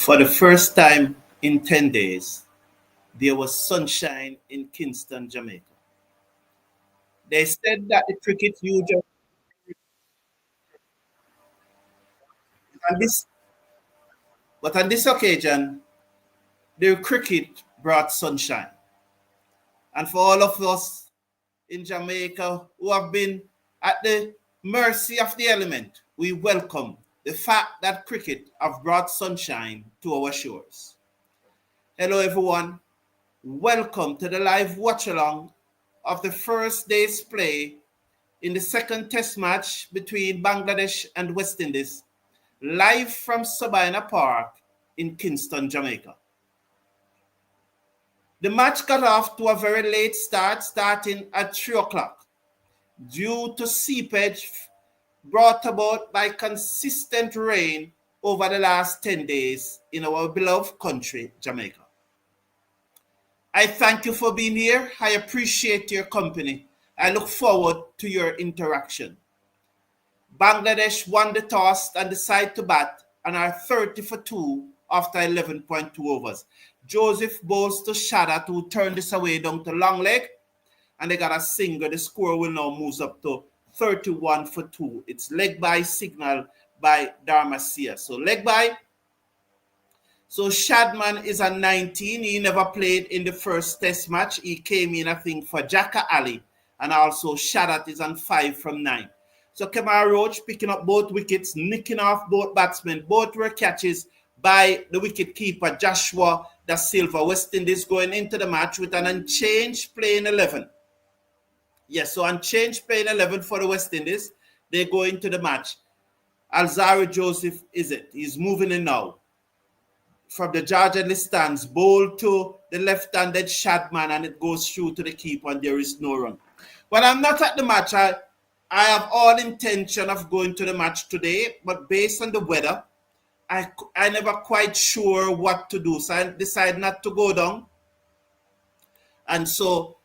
For the first time in 10 days, there was sunshine in Kingston, Jamaica. They said that the cricket huge on this, but on this occasion, the cricket brought sunshine. And for all of us in Jamaica who have been at the mercy of the element, we welcome the fact that cricket have brought sunshine to our shores. Hello, everyone. Welcome to the live watch along of the first day's play in the second test match between Bangladesh and West Indies, live from Sabina Park in Kingston, Jamaica. The match got off to a very late start, starting at 3 o'clock, due to seepage brought about by consistent rain over the last 10 days in our beloved country, Jamaica. I thank you for being here. I appreciate your company. I look forward to your interaction. Bangladesh won the toss and decided to bat and are 30 for 2 after 11.2 overs. Joseph bowls to Shadat, who turned this away down to long leg, and they got a single. The score will now move up to 31 for 2. It's leg by signal by Dharmasia. So leg by. So Shadman is a 19. He never played in the first test match. He came in, I think, for Jaka Ali. And also Shadat is on 5 from 9. So Shamar Roach picking up both wickets, nicking off both batsmen. Both were catches by the wicket keeper, Joshua Da Silva. West Indies going into the match with an unchanged playing 11. Yes, so unchanged playing 11 for the West Indies. They go into the match. Shamar Joseph is it. He's moving in now. From the Georgia stands, bowl to the left-handed Shadman, and it goes through to the keeper, and there is no run. When I'm not at the match, I have all intention of going to the match today, but based on the weather, I never quite sure what to do. So I decided not to go down. And so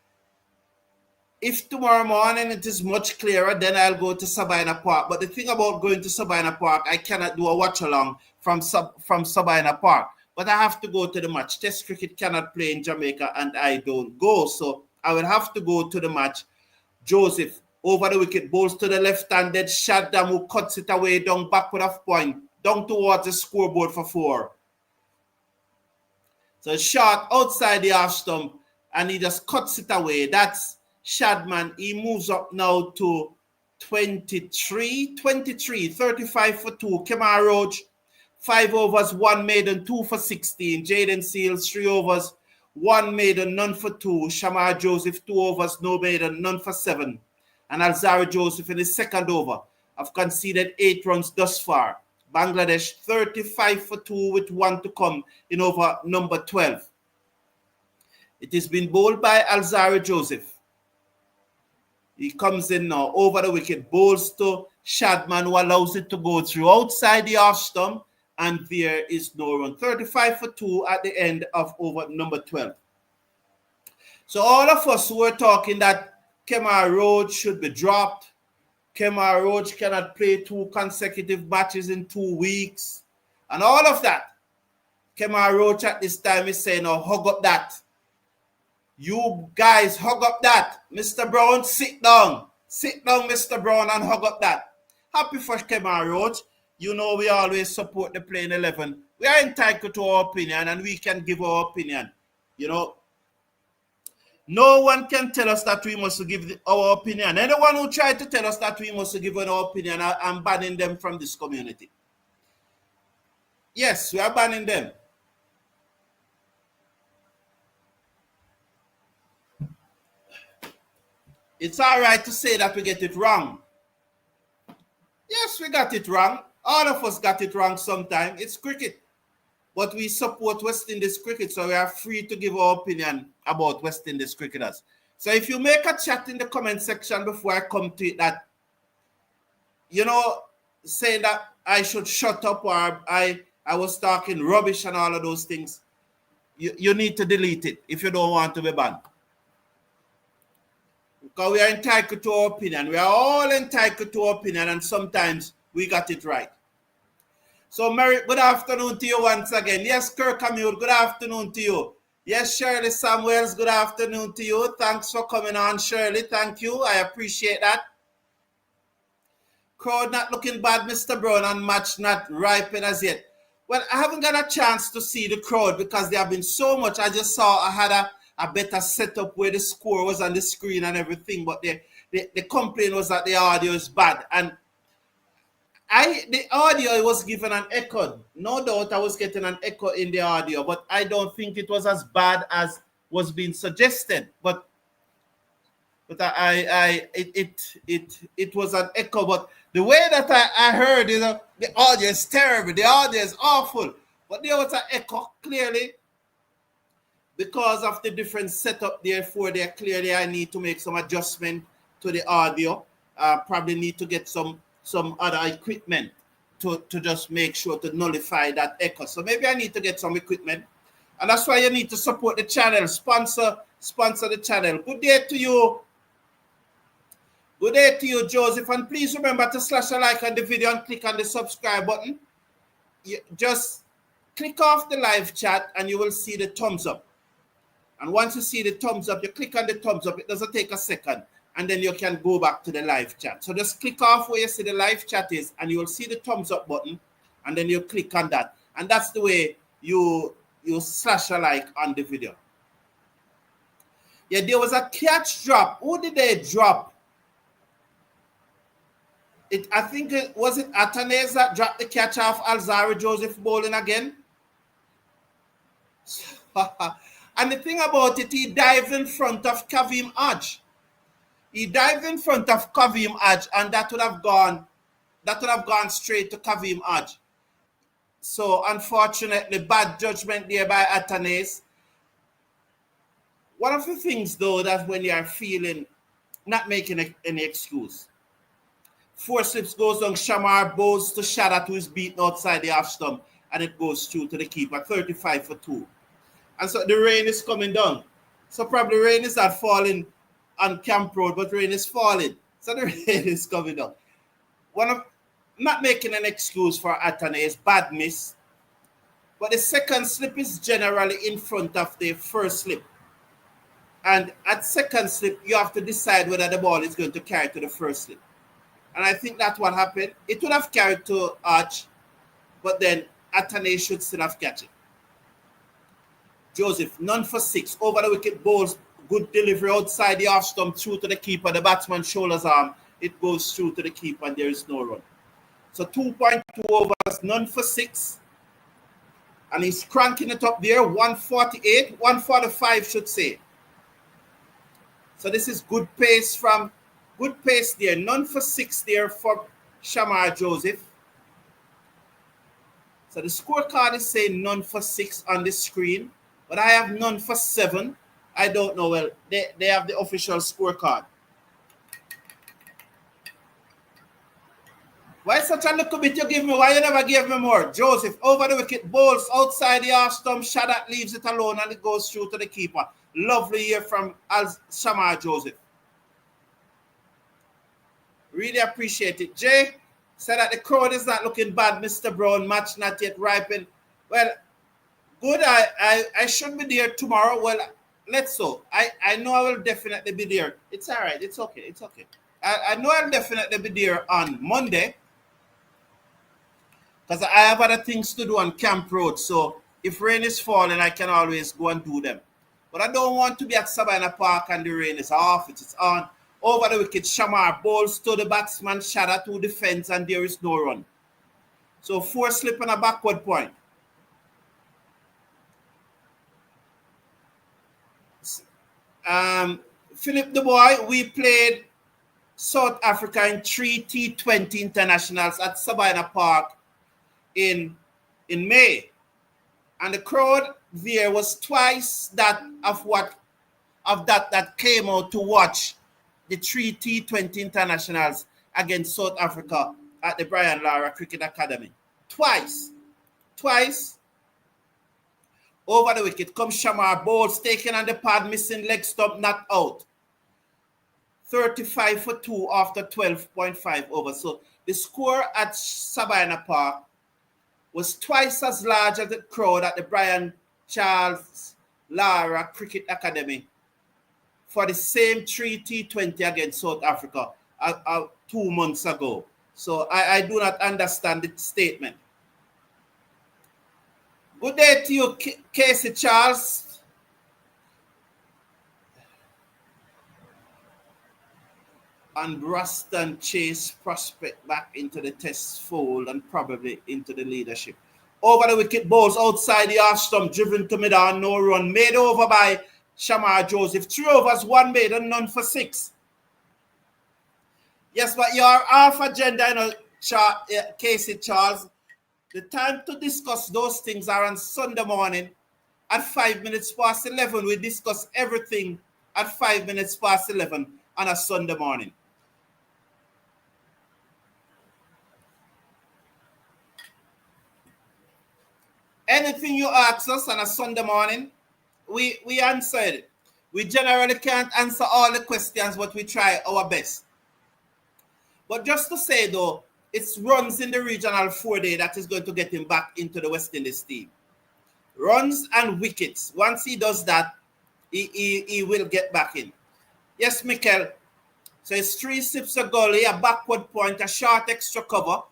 if tomorrow morning it is much clearer, then I'll go to Sabina Park. But the thing about going to Sabina Park, I cannot do a watch along from Sabina Park. But I have to go to the match. Test cricket cannot play in Jamaica, and I don't go. So I will have to go to the match. Joseph, over the wicket, bowls to the left-handed Shadman, who cuts it away down backward of point, down towards the scoreboard for 4. So shot outside the half stump, and he just cuts it away. That's Shadman. He moves up now to 23, 35 for 2. Shamar Roach, 5 overs, 1 maiden, 2 for 16. Jayden Seales, 3 overs, 1 maiden, none for 2. Shamar Joseph, 2 overs, no maiden, none for 7. And Shamar Joseph in his second over have conceded 8 runs thus far. Bangladesh 35 for 2 with 1 to come in over number 12. It has been bowled by Shamar Joseph. He comes in now over the wicket, bowls to Shadman, who allows it to go through outside the off stump, and there is no run. 35 for 2 at the end of over number 12. So all of us who were talking that Shamar Roach should be dropped, Shamar Roach cannot play 2 consecutive matches in 2 weeks, and all of that, Shamar Roach at this time is saying, oh, hug up that. You guys, hug up that. Mr. Brown, sit down. Sit down, Mr. Brown, and hug up that. Happy for Shamar Roach. You know we always support the playing 11. We are entitled to our opinion, and we can give our opinion. You know, no one can tell us that we must give our opinion. Anyone who tried to tell us that we must give our opinion, I'm banning them from this community. Yes, we are banning them. It's all right to say that we get it wrong. Yes, we got it wrong. All of us got it wrong sometime. It's cricket. But we support West Indies cricket, so we are free to give our opinion about West Indies cricketers. So if you make a chat in the comment section before I come to it that, you know, saying that I should shut up or I was talking rubbish and all of those things, you need to delete it if you don't want to be banned. Because we are entitled to our opinion. We are all entitled to our opinion, and sometimes we got it right. So, Mary, good afternoon to you once again. Yes, Kirk Camille, good afternoon to you. Yes, Shirley Samuels, good afternoon to you. Thanks for coming on, Shirley. Thank you. I appreciate that. Crowd not looking bad, Mr. Brown, and match not ripened as yet. Well, I haven't got a chance to see the crowd because there have been so much. I just saw I had a better setup where the score was on the screen and everything, but the complaint was that the audio is bad. And the audio was given an echo. No doubt I was getting an echo in the audio, but I don't think it was as bad as was being suggested. But it was an echo. But the way that I heard, the audio is terrible. The audio is awful. But there was an echo clearly because of the different setup. Therefore, clearly I need to make some adjustment to the audio. Probably need to get some other equipment to just make sure to nullify that echo. So maybe I need to get some equipment. And that's why you need to support the channel. Sponsor the channel. Good day to you. Good day to you, Joseph. And please remember to slash a like on the video and click on the subscribe button. Just click off the live chat and you will see the thumbs up. And once you see the thumbs up, you click on the thumbs up. It doesn't take a second. And then you can go back to the live chat. So just click off where you see the live chat is and you will see the thumbs up button. And then you click on that. And that's the way you slash a like on the video. Yeah, there was a catch drop. Who did they drop? I think it was Atanez that dropped the catch off Alzari Joseph bowling again. And the thing about it, he dived in front of Kavim Aj. He dived in front of Kavim Aj, and that would have gone straight to Kavim Aj. So unfortunately, bad judgment there by Atanez. One of the things though that when you are feeling, not making any excuse. 4 slips goes on Shamar, bows to Shadda, who is beaten outside the half stump, and it goes through to the keeper, 35 for 2. And so the rain is coming down. So probably rain is not falling on Camp Road, but rain is falling. So the rain is coming down. Not making an excuse for Atanez, bad miss. But the second slip is generally in front of the first slip. And at second slip, you have to decide whether the ball is going to carry to the first slip. And I think that's what happened. It would have carried to Arch, but then Atanez should still have catch it. Joseph, none for 6. Over the wicket, bowls. Good delivery outside the off stump, through to the keeper. The batsman shoulders arm. It goes through to the keeper, and there is no run. So 2.2 overs, none for 6. And he's cranking it up there. 148, 145 should say. So this is good pace there. None for 6 there for Shamar Joseph. So the scorecard is saying none for 6 on the screen. But I have none for 7. I don't know. Well, they have the official scorecard. Why such a little bit you give me? Why you never gave me more? Joseph, over the wicket, bowls outside the half stump. Shadda leaves it alone and it goes through to the keeper. Lovely here from Shamar Joseph. Really appreciate it. Jay said that the crowd is not looking bad, Mr. Brown. Match not yet ripened. Well, good. I should be there tomorrow. Well, let's so. I know I will definitely be there. It's all right. It's okay. It's okay. I know I'll definitely be there on Monday because I have other things to do on Camp Road. So if rain is falling, I can always go and do them. But I don't want to be at Sabina Park and the rain is off. It's on. Over the wicket, Shamar bowls to the batsman, Shadda to defense, and there is no run. So 4 slip and a backward point. Philip the Boy, we played South Africa in 3 T20 internationals at Sabina Park in May. And the crowd there was twice that that came out to watch the 3 T20 internationals against South Africa at the Brian Lara Cricket Academy. Twice. Over the wicket comes Shamar, bowls taken on the pad, missing leg stump, not out. 35 for 2 after 12.5 overs. So the score at Sabina Park was twice as large as the crowd at the Brian Charles Lara Cricket Academy for the same 3 T20 against South Africa 2 months ago. So I do not understand the statement. Good day to you, Casey Charles. And Ruston Chase prospect back into the test fold and probably into the leadership. Over the wicket, balls outside the half stump, driven to mid-on, no run. Made over by Shamar Joseph. 3 overs, 1 maiden, none for 6. Yes, but your half agenda, Casey Charles. The time to discuss those things are on Sunday morning at 5 minutes past 11. We discuss everything at 5 minutes past 11 on a Sunday morning. Anything you ask us on a Sunday morning, we answered it. We generally can't answer all the questions, but we try our best. But just to say, though, it's runs in the regional 4-day that is going to get him back into the West Indies team. Runs and wickets. Once he does that, he will get back in. Yes, Mikel. So it's 3 slips a gully, a backward point, a short extra cover,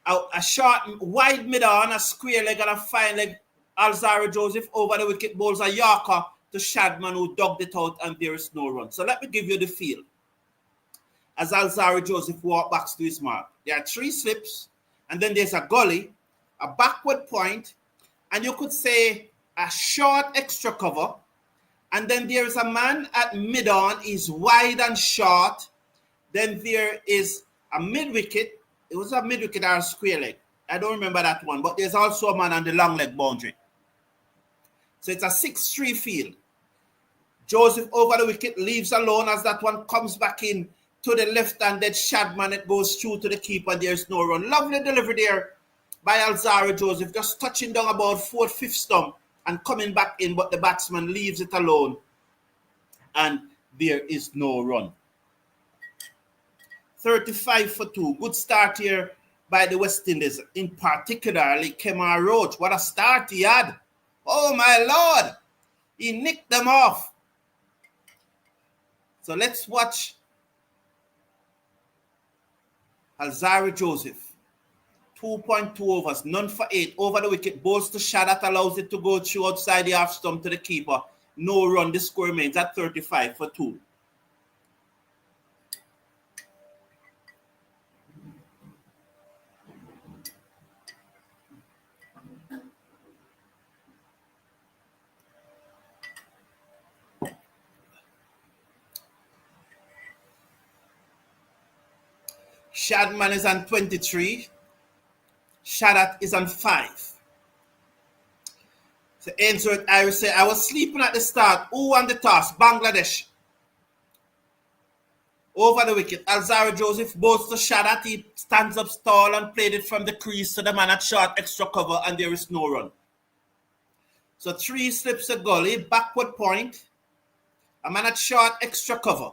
a short wide mid-on, a square leg and a fine leg. Alzara Joseph over the wicket, bowls a Yorker to Shadman, who dogged it out, and there is no run. So let me give you the feel. As Alzara Joseph walked back to his mark, there are 3 slips, and then there's a gully, a backward point, and you could say a short extra cover, and then there is a man at mid-on, he's wide and short. Then there is a mid-wicket. It was a mid-wicket or a square leg. I don't remember that one, but there's also a man on the long leg boundary. So it's a 6-3 field. Joseph over the wicket, leaves alone as that one comes back in to the left-handed Shadman. It goes through to the keeper. There's no run. Lovely delivery there by Alzara Joseph, just touching down about 4th, 5th stump and coming back in, but the batsman leaves it alone, and there is no run. 35 for 2. Good start here by the West Indies, in particularly Shamar Roach. What a start he had. Oh, my Lord. He nicked them off. So let's watch Alzara Joseph. 2.2 overs, none for 8. Over the wicket, bowls to Shadat, allows it to go through outside the half stump to the keeper. No run. The score remains at 35 for 2. Shadman is on 23. Shadat is on 5. So Ainsworth, I will say, I was sleeping at the start. Who won the toss? Bangladesh. Over the wicket, Alzara Joseph bowls to Shadat. He stands up tall and played it from the crease to the man at short extra cover, and there is no run. So 3 slips a gully, backward point, a man at short extra cover.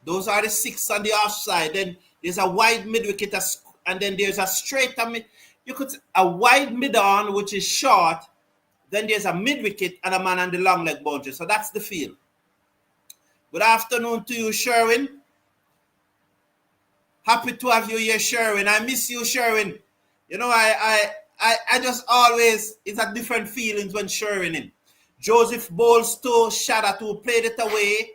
Those are the 6 on the offside. Then there's a wide mid-wicket, and then there's a straight mid. You could say a wide mid-on, which is short. Then there's a mid-wicket and a man on the long leg boundary. So that's the field. Good afternoon to you, Sherwin. Happy to have you here, Sherwin. I miss you, Sherwin. You know, I just always, it's a different feelings when Sherwin in. Joseph bowls to Shadat, who played it away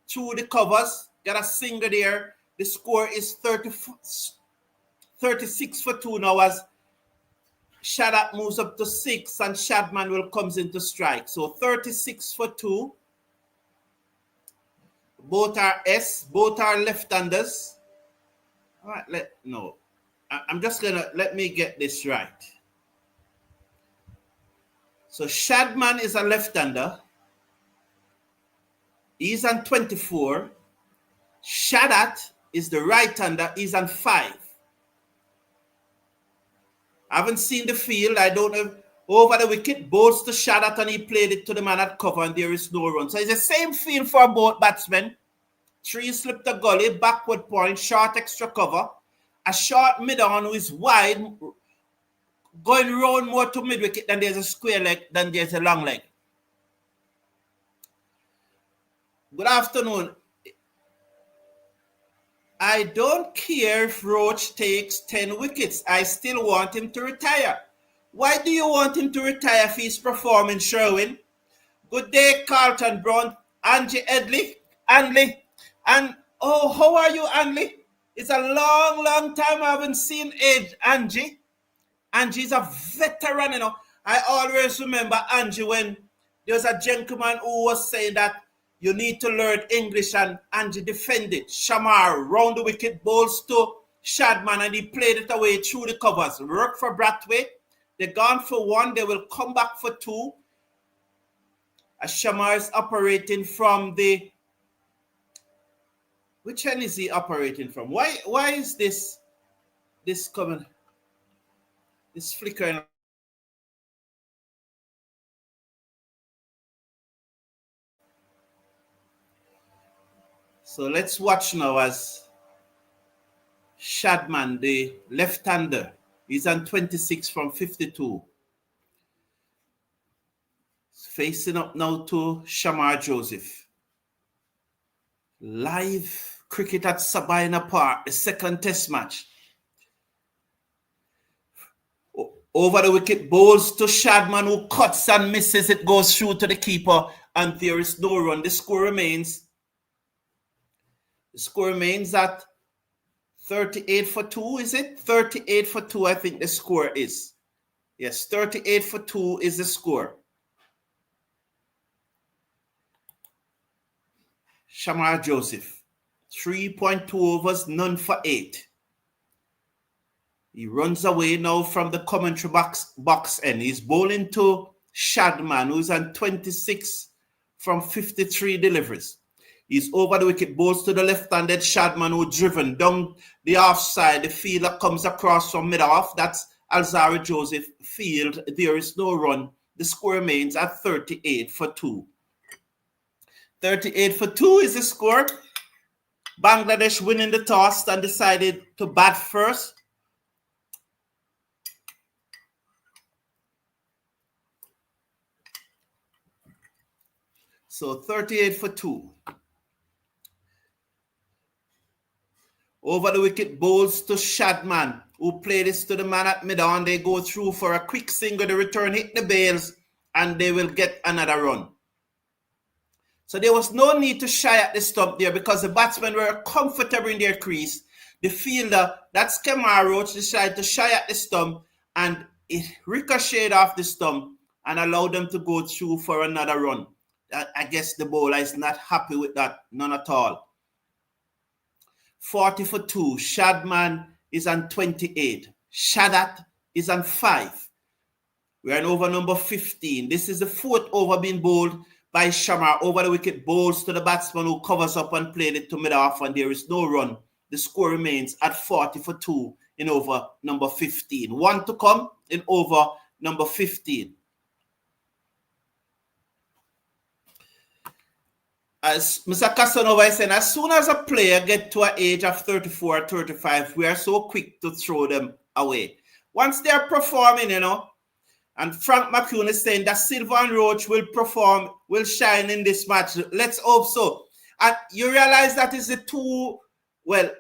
through the covers. Got a single there. The score is 36 for 2 now, as Shadat moves up to 6 and Shadman will comes into strike. So 36 for 2. Both are both are left-handers. All right, I'm just gonna, let me get this right. So Shadman is a left-hander. He's on 24. Shadat is the right-hander. He's on 5. I haven't seen the field. I don't know. Over the wicket, bowls to Shadat, and he played it to the man at cover, and there is no run. So it's the same field for both batsmen. 3 slipped a gully, backward point, short extra cover. A short mid-on who is wide, going round more to mid-wicket than there's a square leg, than there's a long leg. Good afternoon. I don't care if Roach takes 10 wickets. I still want him to retire. Why do you want him to retire if he's performing, Sherwin? Good day, Carlton Brown. Angie Edley. Anley. And, oh, how are you, Anley? It's a long, long time I haven't seen Angie. Angie's a veteran, you know. I always remember Angie when there was a gentleman who was saying that you need to learn English, and Angie defended. Shamar round the wicket, balls to Shadman, and he played it away through the covers. Work for Brathwaite. They're gone for 1. They will come back for 2. As Shamar is operating from the... Which end is he operating from? Why is this coming? This flickering. So let's watch now as Shadman, the left-hander, is on 26 from 52. Facing up now to Shamar Joseph. Live cricket at Sabina Park, the second test match. Over the wicket, balls to Shadman, who cuts and misses. It goes through to the keeper, and there is no run. The score remains at 38 for 2, is it? 38 for 2, I think the score is. Yes, 38 for 2 is the score. Shamar Joseph, 3.2 overs, none for 8. He runs away now from the commentary box end. He's bowling to Shadman, who's on 26 from 53 deliveries. He's over the wicket, bowls to the left-handed Shadman, who driven down the offside. The fielder comes across from mid-off. That's Alzari Joseph field. There is no run. The score remains at 38 for 2. 38 for 2 is the score. Bangladesh winning the toss and decided to bat first. So 38 for 2. Over the wicket, bowls to Shadman, who play this to the man at mid-on. They go through for a quick single. The return hit the bails, and they will get another run. So there was no need to shy at the stump there because the batsmen were comfortable in their crease. The fielder, that's Shamar Roach, decided to shy at the stump, and it ricocheted off the stump and allowed them to go through for another run. I guess the bowler is not happy with that, none at all. 40 for 2. Shadman is on 28. Shadat is on 5. We are in over number 15. This is the 4th over being bowled by Shamar. Over the wicket, bowls to the batsman, who covers up and played it to mid-off, and there is no run. The score remains at 40 for 2 in over number 15. 1 to come in over number 15. As Mr. Casanova is saying, as soon as a player gets to an age of 34 or 35, we are so quick to throw them away. Once they are performing, you know, and Frank McCune is saying that Silva and Roach will perform, will shine in this match. Let's hope so. And you realize that is the two, well,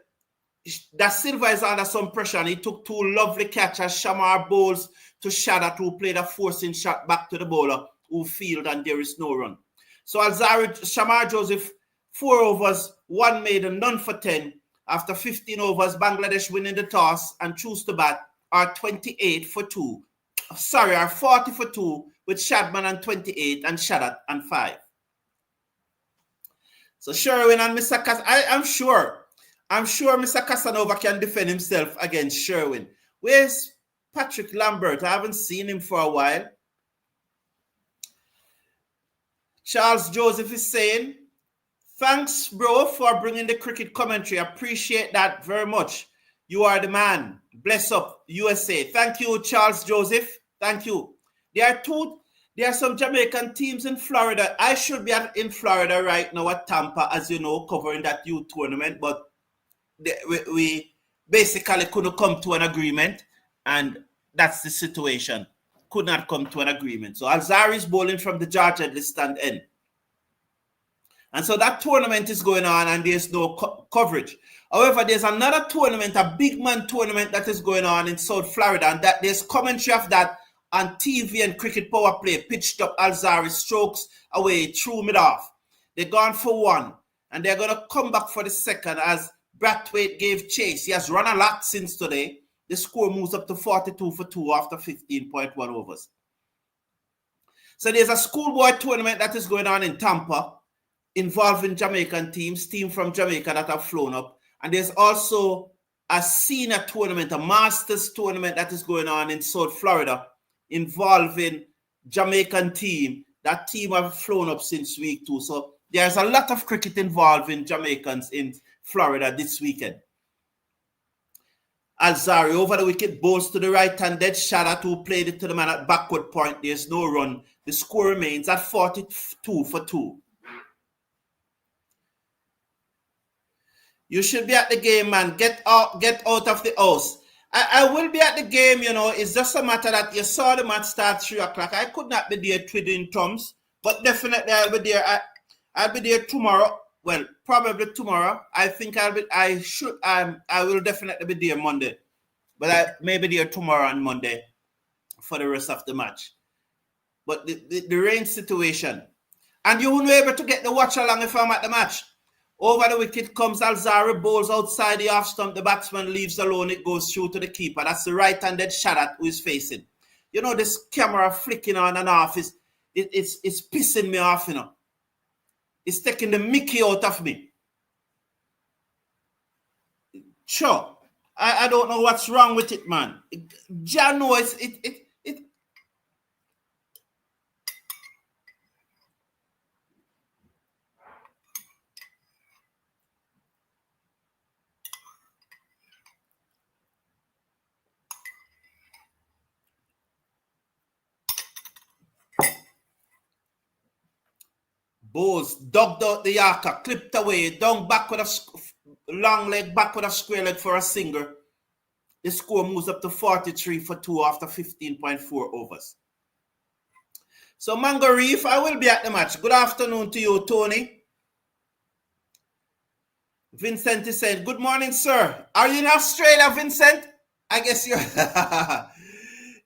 that Silva is under some pressure, and he took 2 lovely catches. Shamar bowls to Shadat, who played a forcing shot back to the bowler, who field, and there is no run. So Shamar Joseph, 4 overs, 1 maiden, none for 10. After 15 overs, Bangladesh winning the toss and choose to bat are 28 for 2. Sorry, are 40 for 2 with Shadman on 28 and Shadat on 5. So Sherwin and Mr. I'm sure Mr. Casanova can defend himself against Sherwin. Where's Patrick Lambert? I haven't seen him for a while. Charles Joseph is saying, thanks, bro, for bringing the cricket commentary. Appreciate that very much. You are the man. Bless up, USA. Thank you, Charles Joseph. Thank you. There are some Jamaican teams in Florida. I should be in Florida right now at Tampa, as you know, covering that youth tournament, but we basically couldn't come to an agreement, and that's the situation. Could not come to an agreement. So Alzari is bowling from the Georgia stand end. And so that tournament is going on and there's no coverage. However, there's another tournament, a big man tournament that is going on in South Florida, and that there's commentary of that on TV and Cricket Power Play, pitched up Alzari strokes away through mid-off. They're gone for one, and they're going to come back for the second as Brathwaite gave chase. He has run a lot since today. The score moves up to 42 for 2 after 15.1 overs. So there's a schoolboy tournament that is going on in Tampa involving Jamaican teams, team from Jamaica that have flown up. And there's also a senior tournament, a Masters tournament that is going on in South Florida involving Jamaican team. That team have flown up since week 2. So there's a lot of cricket involving Jamaicans in Florida this weekend. Alzari over the wicket, bowls to the right-handed Shadat, who played it to the man at backward point. There's no run. The score remains at 42 for 2. You should be at the game, man. Get out of the house. I will be at the game, you know. It's just a matter that you saw the match start 3 o'clock. I could not be there twiddling thumbs, but definitely I'll be there. I'll be there tomorrow. Well, probably tomorrow. I think I will definitely be there Monday. But I may be there tomorrow and Monday for the rest of the match. But the rain situation. And you won't be able to get the watch along if I'm at the match. Over the wicket comes Alzari, bowls outside the off stump. The batsman leaves alone. It goes through to the keeper. That's the right-handed Shadat who is facing. You know, this camera flicking on and off it's pissing me off, you know. It's taking the mickey out of me. Sure. I don't know what's wrong with it, man. Jah knows it. Bowls, dogged out the Yorker, clipped away, down back with a long leg, back with a square leg for a single. The score moves up to 43 for 2 after 15.4 overs. So Mango Reef, I will be at the match. Good afternoon to you, Tony. Vincent is saying, good morning, sir. Are you in Australia, Vincent? I guess you're...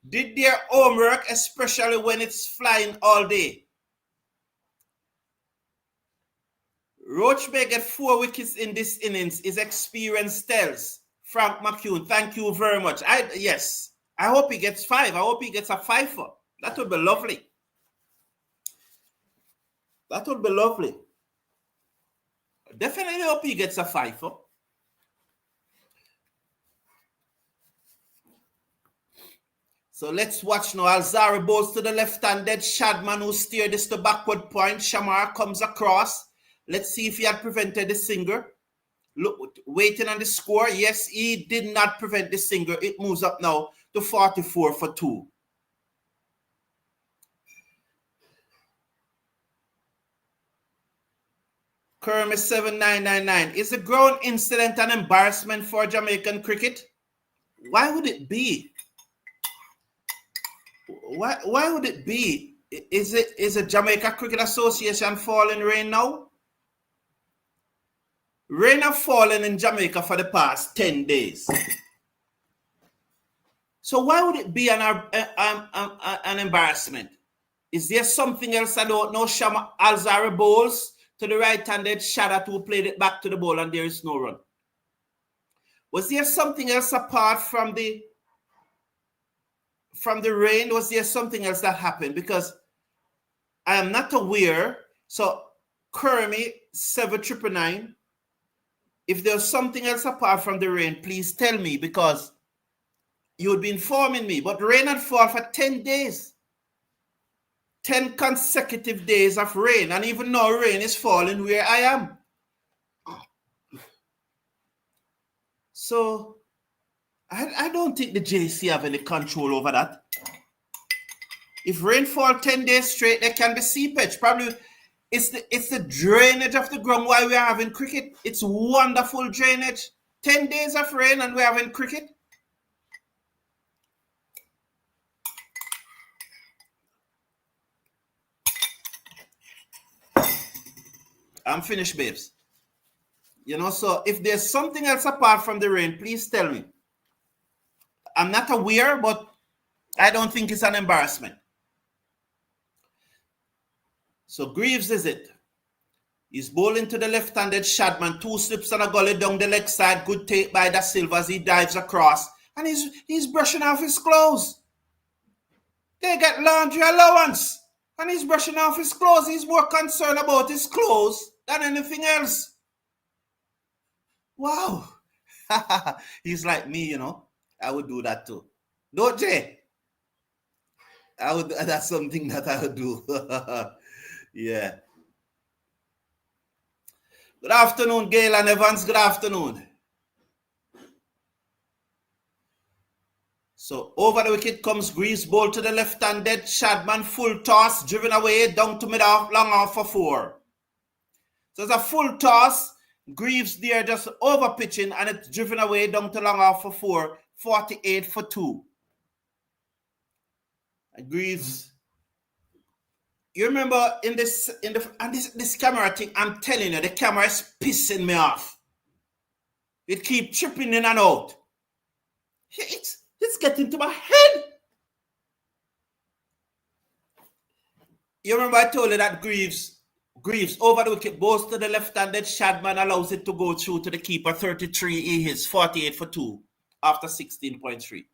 Did their homework, especially when it's flying all day. Roach may get 4 wickets in this innings. His experience tells. Frank McCune, thank you very much. Yes, I hope he gets 5. I hope he gets a 5-er. That would be lovely. That would be lovely. Definitely hope he gets a 5-er. So let's watch now. Alzari bowls to the left-handed. Shadman, who steered this to backward point. Shamar comes across. Let's see if he had prevented the single. Look, waiting on the score. Yes, he did not prevent the single. It moves up now to 44 for 2. Kermit 7999. Is the ground incident an embarrassment for Jamaican cricket? Why would it be? Why would it be? Is a Jamaica Cricket Association falling rain now? Rain have fallen in Jamaica for the past 10 days. So why would it be an embarrassment? Is there something else I don't know? Alzari bowls to the right-handed Shadat, who played it back to the ball, and there is no run. Was there something else apart from the rain? Was there something else that happened? Because I am not aware. So Kermit 7999. If there's something else apart from the rain, please tell me, because you would be informing me. But rain had fallen for 10 days. 10 consecutive days of rain. And even now rain is falling where I am. So I don't think the JC have any control over that. If rain fall 10 days straight, there can be seepage. Probably it's the drainage of the ground while we're having cricket. It's wonderful drainage. 10 days of rain and we're having cricket. I'm finished, babes. You know, so if there's something else apart from the rain, please tell me. I'm not aware, but I don't think it's an embarrassment. So Greaves is it. He's bowling to the left-handed Shadman. 2 slips and a gully down the leg side. Good take by Da Silva as he dives across. And he's brushing off his clothes. They get laundry allowance. And he's brushing off his clothes. He's more concerned about his clothes than anything else. Wow. He's like me, you know. I would do that too. Don't Jay? That's something that I would do. Yeah. Good afternoon, Gail and Evans. Good afternoon. So over the wicket comes Greaves, ball to the left-handed. Shadman full toss, driven away, down to mid-off, long off for 4. So it's a full toss. Greaves there just over pitching, and it's driven away down to long off for 4. 48 for 2. And Greaves. You remember this camera thing, I'm telling you, the camera is pissing me off. It keeps tripping in and out. It's getting to my head. You remember I told you that Greaves over the wicket, bowls to the left-handed. Shadman allows it to go through to the keeper. 33 he hits, 48 for 2 after 16.3.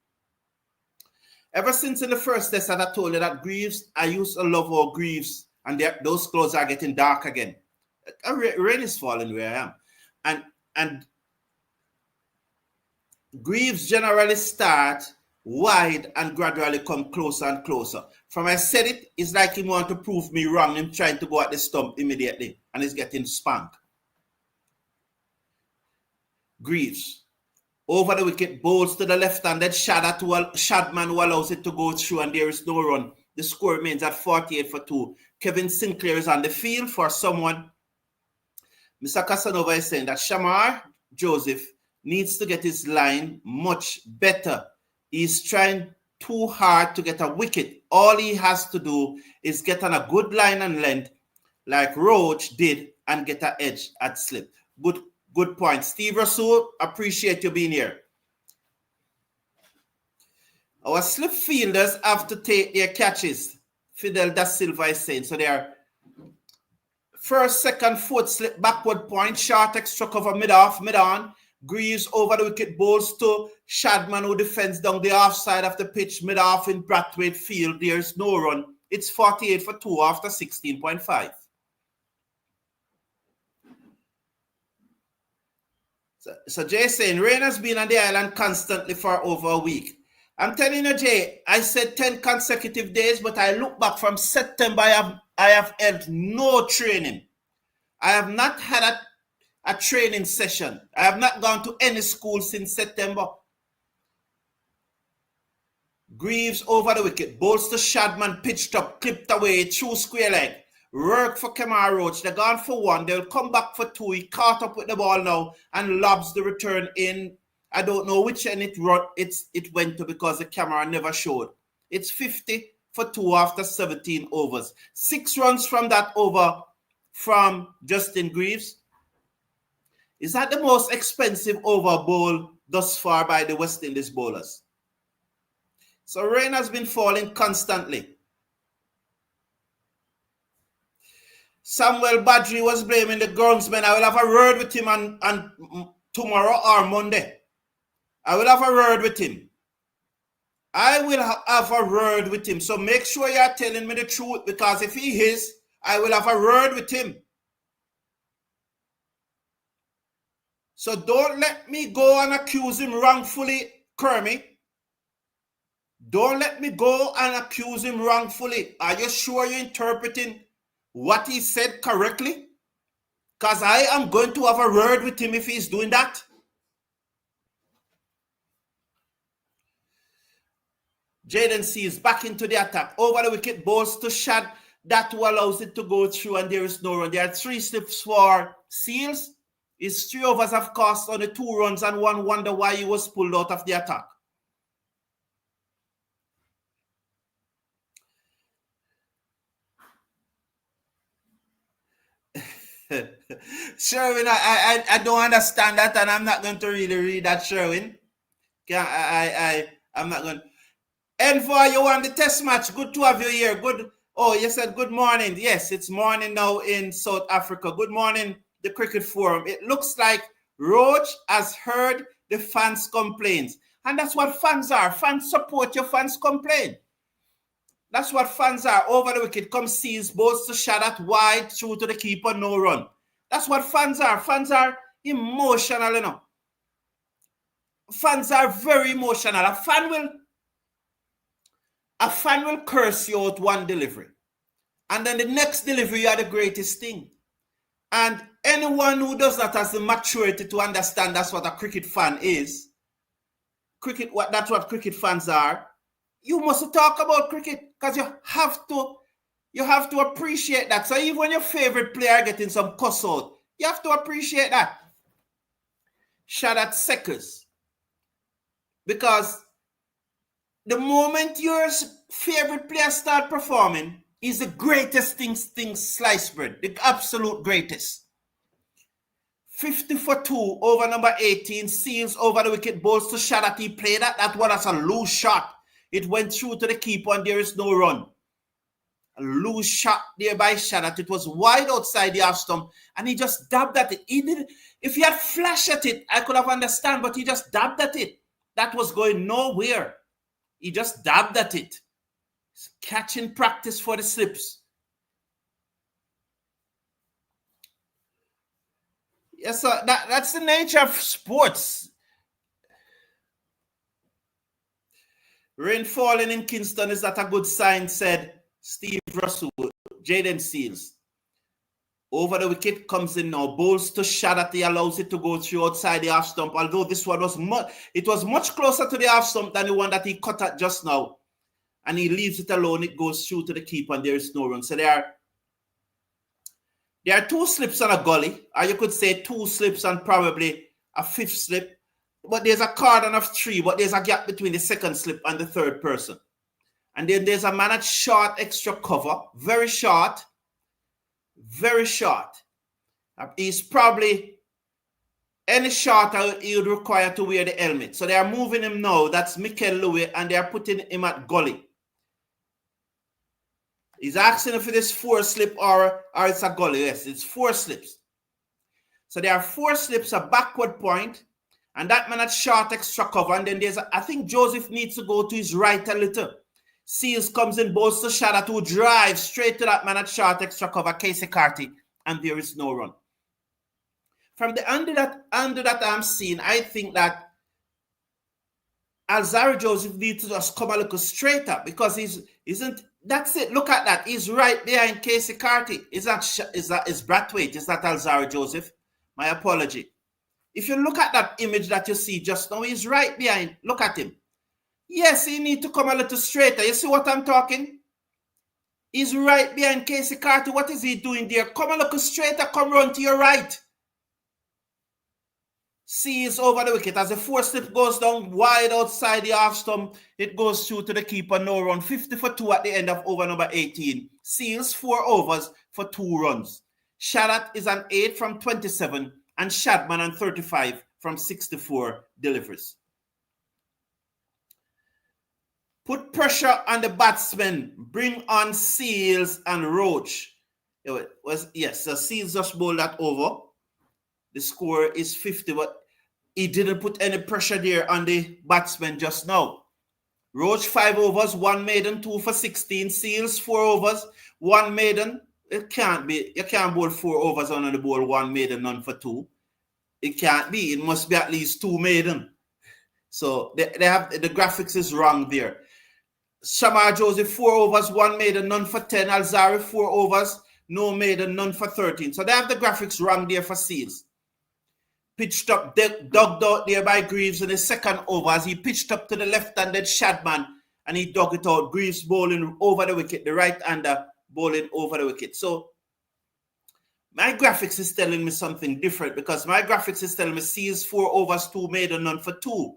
Ever since in the first test that I told you that Greaves, I used to love our Greaves, and those clothes are getting dark again. Rain is falling where I am. And Greaves generally start wide and gradually come closer and closer. From I said it, it's like he want to prove me wrong. Him trying to go at the stump immediately, and he's getting spanked. Greaves. Over the wicket, bowls to the left-handed Shadman, who allows it to go through, and there is no run. The score remains at 48 for 2. Kevin Sinclair is on the field for someone. Mr. Casanova is saying that Shamar Joseph needs to get his line much better. He's trying too hard to get a wicket. All he has to do is get on a good line and length like Roach did and get an edge at slip. Good point. Steve Russell, appreciate you being here. Our slip fielders have to take their catches. Fidel Da Silva is saying. So they are first, second, fourth slip, backward point, short extra cover, mid-off, mid-on. Greaves over the wicket, bowls to Shadman, who defends down the off side of the pitch, mid-off in Brathwaite field. There's no run. It's 48 for 2 after 16.5. So Jay saying, rain has been on the island constantly for over a week. I'm telling you, Jay, I said 10 consecutive days, but I look back from September, I have held no training. I have not had a training session. I have not gone to any school since September. Greaves over the wicket, bowls to Shadman, pitched up, clipped away, through square leg. Work for Kemar Roach. They're gone for 1. They'll come back for 2. He caught up with the ball now and lobs the return in. I don't know which end it went to because the camera never showed. It's 50 for 2 after 17 overs. 6 runs from that over from Justin Greaves. Is that the most expensive over bowl thus far by the West Indies bowlers? So rain has been falling constantly. Samuel Badri was blaming the groundsman. I will have a word with him on tomorrow or Monday. I will have a word with him. I will have a word with him. So make sure you are telling me the truth, because if he is, I will have a word with him. So don't let me go and accuse him wrongfully, Kermit. Don't let me go and accuse him wrongfully. Are you sure you're interpreting what he said correctly? Because I am going to have a word with him if he's doing that. Jayden Seales back into the attack. Over the wicket, balls to Shad. That allows it to go through, and there is no run. There are 3 slips for Seales. His 3 overs have cost only 2 runs, and one wonder why he was pulled out of the attack. Sherwin, I don't understand that, and I'm not going to really read that, Sherwin. I'm not going. Envoy, you won the test match. Good to have you here. Good. Oh, you said good morning. Yes, it's morning now in South Africa. Good morning, the Cricket Forum. It looks like Roach has heard the fans' complaints. And that's what fans are. Fans support your fans complain. That's what fans are. Over the wicket, come Seales, balls to shot at wide, through to the keeper, no run. That's what fans are. Fans are emotional, you know. Fans are very emotional. A fan will curse you out one delivery. And then the next delivery, you are the greatest thing. And anyone who does not has the maturity to understand that's what a cricket fan is, that's what cricket fans are, you must talk about cricket because you have to appreciate that. So even when your favorite player getting some cuss out, you have to appreciate that. Shot at seconds. Because the moment your favorite player start performing is the greatest thing sliced bread, the absolute greatest. 50 for 2 over number 18, Seales over the wicket, balls to shot at he played that. That one was a loose shot. It went through to the keeper and there is no run. A loose shot there by Shadat. It was wide outside the half stump and he just dabbed at it. If he had flashed at it, I could have understood, but he just dabbed at it. That was going nowhere. He just dabbed at it. Catching practice for the slips. Yes, sir. That's the nature of sports. Rain falling in Kingston is not a good sign, said Steve Russell. Jayden Seales. Over the wicket comes in now. Bowls to Shadat. He allows it to go through outside the half stump. Although this one was much closer to the half stump than the one that he cut at just now. And he leaves it alone. It goes through to the keeper and there is no run. So there are 2 slips on a gully. Or you could say 2 slips and probably a 5th slip. But there's a cordon of 3. But there's a gap between the 2nd slip and the 3rd person. And then there's a man at short extra cover. Very short. Very short. He's probably any shorter he would require to wear the helmet. So they are moving him now. That's Mikel Louis, and they are putting him at gully. He's asking if it is 4 slip or it's a gully. Yes, it's 4 slips. So there are 4 slips, a backward point, and that man at short extra cover. And then I think Joseph needs to go to his right a little. Seales comes in, balls to Shadat, who drives straight to that man at short extra cover, Casey Carty, and there is no run. From the under that I'm seeing, I think that Shamar Joseph needs to just come a little straighter because that's it. Look at that. He's right behind Casey Carty. Is Brathwaite? Is that Shamar Joseph? My apology. If you look at that image that you see just now, he's right behind. Look at him. Yes, he needs to come a little straighter. You see what I'm talking? He's right behind Casey Carty. What is he doing there? Come a little straighter. Come run to your right. Seales over the wicket. As the 4 slip goes down wide outside the half stump, it goes through to the keeper. No run. 50 for 2 at the end of over number 18. Seales 4 overs for 2 runs. Shadat is an 8 from 27 and Shadman on 35 from 64 deliveries. Put pressure on the batsmen. Bring on Seales and Roach. So Seales just bowled that over. The score is 50, but he didn't put any pressure there on the batsmen just now. Roach 5 overs, 1 maiden, 2 for 16. Seales 4 overs, 1 maiden. It can't be. You can't bowl 4 overs on the ball, 1 maiden, none for 2. It can't be. It must be at least 2 maiden. So they have the graphics is wrong there. Shamar Joseph 4 overs, 1 maiden, none for 10. Alzari 4 overs, no maiden, none for 13. So they have the graphics wrong there for Seales. Pitched up, dug out there by Greaves in the 2nd over as he pitched up to the left-handed Shadman and he dug it out. Greaves bowling over the wicket, the right-hander bowling over the wicket. So my graphics is telling me something different because my graphics is telling me Seales 4 overs, 2 maiden, none for 2.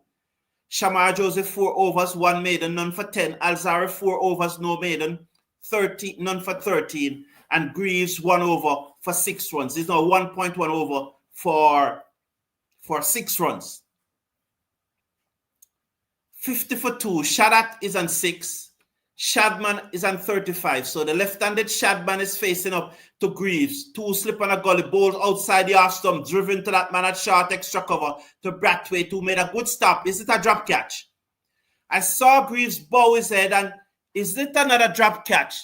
Shamar Joseph 4 overs, 1 maiden, none for 10. Alzari 4 overs, no maiden, 13, none for 13, and Greaves 1 over for 6 runs. It's now 1.1 over for 6 runs. 50 for 2. Shadat is on 6. Shadman is on 35. So the left-handed Shadman is facing up to Greaves. 2 slip on a gully, ball outside the off stump, driven to that man at short extra cover to Brathwaite, who made a good stop. Is it a drop catch? I saw Greaves bow his head, and is it another drop catch?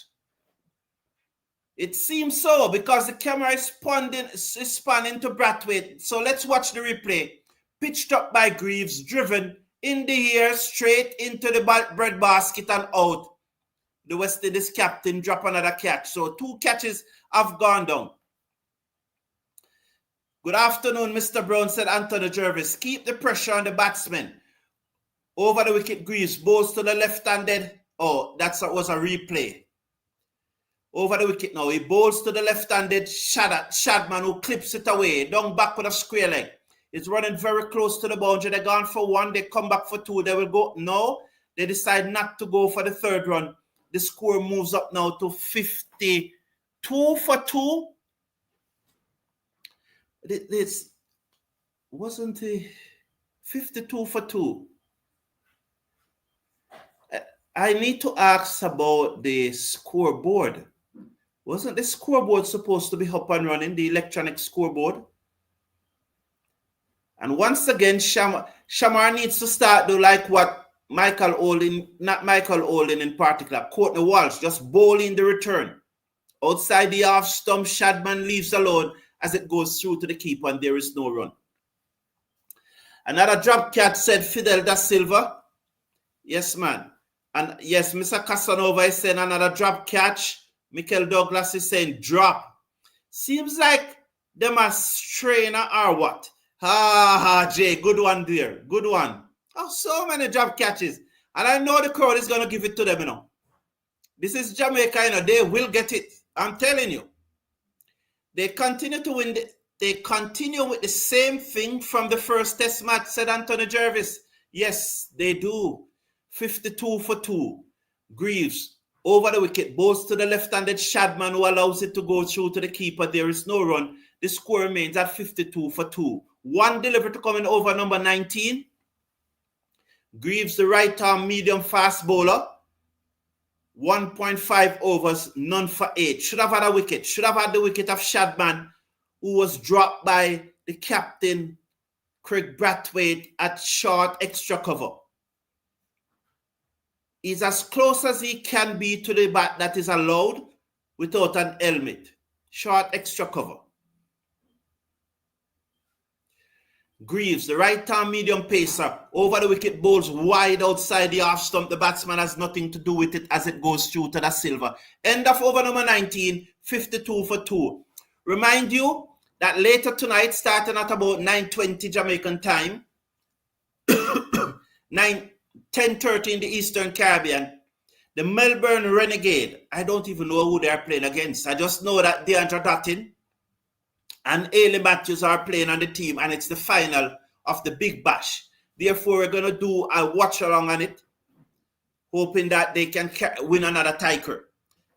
It seems so, because the camera is spanning to Brathwaite. So let's watch the replay. Pitched up by Greaves, driven in the air, straight into the bread basket and out. The West Indies captain drop another catch. So 2 catches have gone down. Good afternoon, Mr. Brown, said Anthony Jervis. Keep the pressure on the batsman. Over the wicket, Greaves bowls to the left-handed. Oh, that was a replay. Over the wicket now. He bowls to the left-handed Shadman, who clips it away. Down back with a square leg. He's running very close to the boundary. They're gone for 1. They come back for 2. They will go. No, they decide not to go for the 3rd run. The score moves up now to 52 for 2. This wasn't a 52 for 2. I need to ask about the scoreboard. Wasn't the scoreboard supposed to be up and running, the electronic scoreboard? And once again, Shamar needs to start do like what Michael Olding, not Michael Olding in particular, Courtney Walsh, just bowling the return. Outside the off stump, Shadman leaves alone as it goes through to the keeper, and there is no run. Another drop catch, said Fidel da Silva. Yes, man. And yes, Mr. Casanova is saying another drop catch. Michael Douglas is saying drop. Seems like them are strainer or what? Jay, good one there. Good one. Oh, so many drop catches. And I know the crowd is going to give it to them, you know. This is Jamaica, you know. They will get it. I'm telling you. They continue to win. They continue with the same thing from the first test match, said Anthony Jervis. Yes, they do. 52 for 2. Greaves over the wicket, bowls to the left-handed Shadman, who allows it to go through to the keeper. There is no run. The score remains at 52 for 2. 1 delivery to come in over number 19. Greaves, the right-arm medium-fast bowler. 1.5 overs, none for 8. Should have had a wicket. Should have had the wicket of Shadman, who was dropped by the captain, Craig Brathwaite, at short extra cover. He's as close as he can be to the bat that is allowed without an helmet. Short extra cover. Greaves, the right-arm medium pacer, over the wicket, bowls wide outside the off stump. The batsman has nothing to do with it as it goes through to the silver. End of over number 19, 52 for 2. Remind you that later tonight, starting at about 9:20 Jamaican time, 10:30 in the Eastern Caribbean, the Melbourne Renegade, I don't even know who they are playing against. I just know that Deandra Dottin and Ailey Matthews are playing on the team, and it's the final of the Big Bash. Therefore, we're going to do a watch along on it, hoping that they can win another tiger.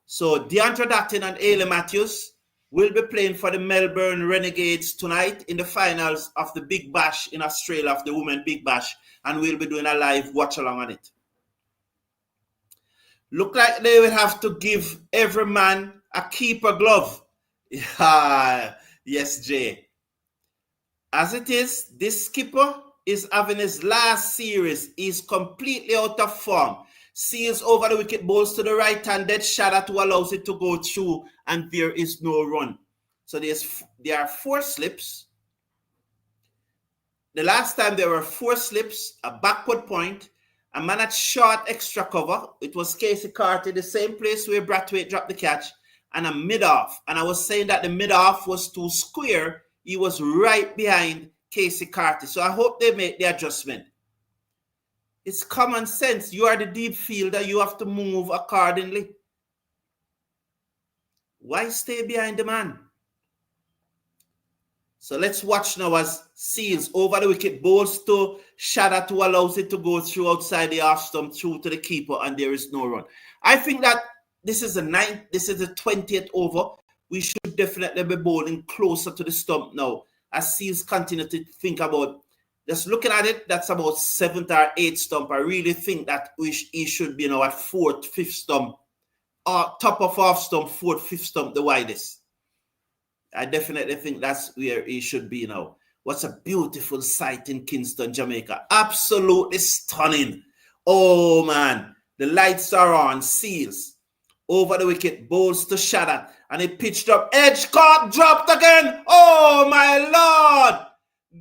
So Deandra Dottin and Ailey Matthews will be playing for the Melbourne Renegades tonight in the finals of the Big Bash in Australia, of the Women Big Bash, and we'll be doing a live watch along on it. Look like they will have to give every man a keeper glove. Yes, Jay. As it is, this skipper is having his last series. He's completely out of form. Seales over the wicket, bowls to the right-handed Shadat, who allows it to go through, and there is no run. So there are 4 slips. The last time there were 4 slips, a backward point, a man at short extra cover. It was Casey Carty, the same place where Brathwaite dropped the catch, and a mid-off. And I was saying that the mid-off was too square. He was right behind Casey Carty. So I hope they make the adjustment. It's common sense. You are the deep fielder. You have to move accordingly. Why stay behind the man? So let's watch now as Seales over the wicket, bowls to Shadat, who allows it to go through outside the off stump through to the keeper, and there is no run. I think that this is the 20th over. We should definitely be bowling closer to the stump now. As Seales continue to think about, just looking at it, that's about 7th or 8th stump. I really think that he should be now at 4th, 5th stump. Top of half stump, 4th, 5th stump, the widest. I definitely think that's where he should be now. What's a beautiful sight in Kingston, Jamaica. Absolutely stunning. Oh, man. The lights are on. Seales. Over the wicket. Bowls to Shadman. And he pitched up. Edge caught. Dropped again. Oh, my Lord.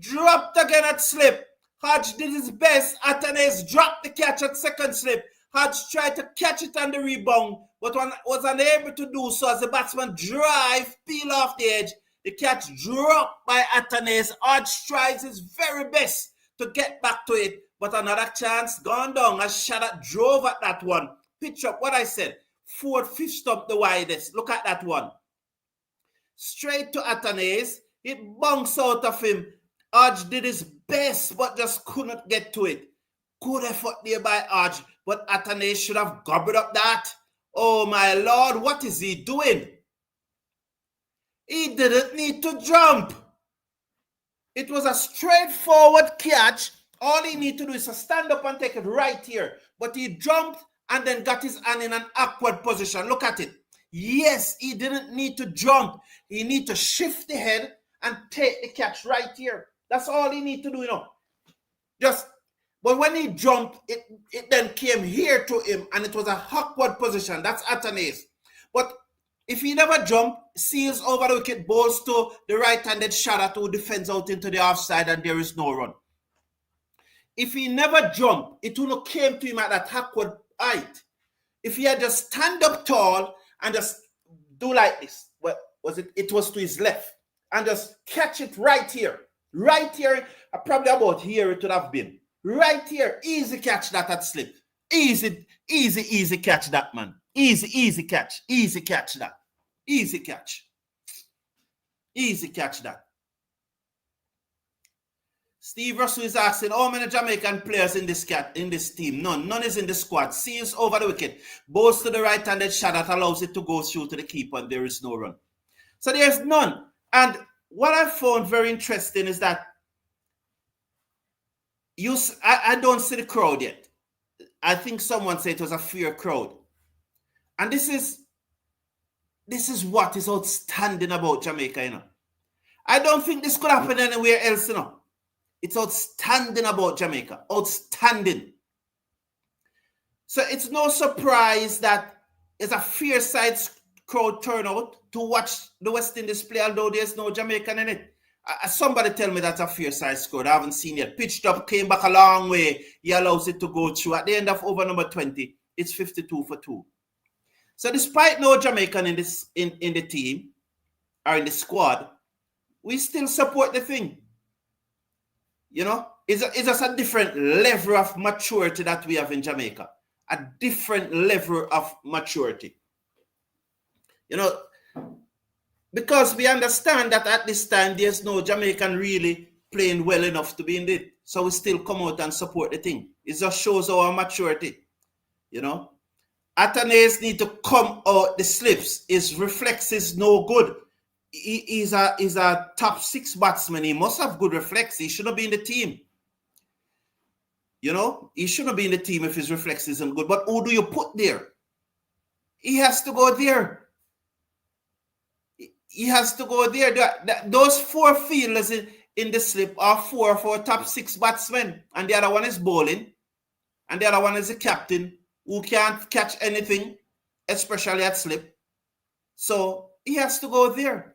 Dropped again at slip. Hodge did his best. Atanes dropped the catch at second slip. Hodge tried to catch it on the rebound, but was unable to do so as the batsman peel off the edge. The catch dropped by Atanes. Hodge tries his very best to get back to it, but another chance gone down as Shadman drove at that one. Pitch up, what I said, 4th, 5th stump the widest. Look at that one. Straight to Atanes. It bounced out of him. Hodge did his best, but just couldn't get to it. Good effort there by Hodge, but Atanes should have gobbled up that. Oh, my Lord, what is he doing? He didn't need to jump. It was a straightforward catch. All he needed to do is to stand up and take it right here. But he jumped and then got his hand in an awkward position. Look at it. Yes, he didn't need to jump. He needed to shift the head and take the catch right here. That's all he needed to do, you know. But when he jumped, it then came here to him, and it was a awkward position. That's Atanes. But if he never jumped, Seales over the wicket, bowls to the right-handed Shadman who defends out into the offside, and there is no run. If he never jumped, it would have came to him at that awkward height. If he had just stand up tall and just do like this, it was to his left, and just catch it right here, probably about here it would have been. Right here, easy catch that at slip. Easy catch that, man. Easy catch that. Easy catch that. Steve Russell is asking, how many Jamaican players in this team? None is in the squad. Seales over the wicket. Bowls to the right-handed shot that allows it to go through to the keeper, and there is no run. So there's none. And what I found very interesting is that I don't see the crowd yet. I think someone said it was a fear crowd. And this is what is outstanding about Jamaica, you know. I don't think this could happen anywhere else, you know. It's outstanding about Jamaica. Outstanding. So it's no surprise that it's a fierce-side crowd turnout to watch the West Indies play, although there's no Jamaican in it. Somebody tell me that's a fierce-side squad. I haven't seen it. Pitched up, came back a long way. He allows it to go through. At the end of over number 20, it's 52 for 2. So despite no Jamaican in the team or in the squad, we still support the thing. You know, it's just a different level of maturity that we have in Jamaica. A different level of maturity. You know, because we understand that at this time, there's no Jamaican really playing well enough to be in it. So we still come out and support the thing. It just shows our maturity. You know, Atanes need to come out the slips. His reflex is no good. He's a top 6 batsman. He must have good reflex. He shouldn't be in the team. You know, he shouldn't be in the team if his reflex isn't good. But who do you put there? He has to go there. He has to go there. Those 4 fielders in the slip are 4 of our top 6 batsmen. And the other one is bowling. And the other one is the captain who can't catch anything, especially at slip. So he has to go there.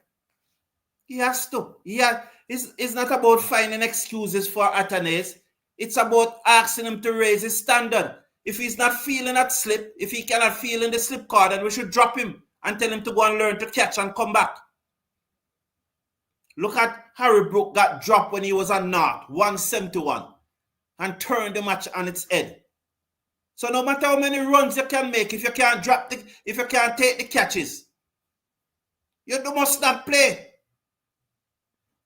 He has to. It's not about finding excuses for Atanes. It's about asking him to raise his standard. If he's not feeling at slip, if he cannot feel in the slip card, then we should drop him and tell him to go and learn to catch and come back. Look at Harry Brook got dropped when he was on North, 171, and turned the match on its head. So no matter how many runs you can make, if you can't if you can't take the catches, you must not play.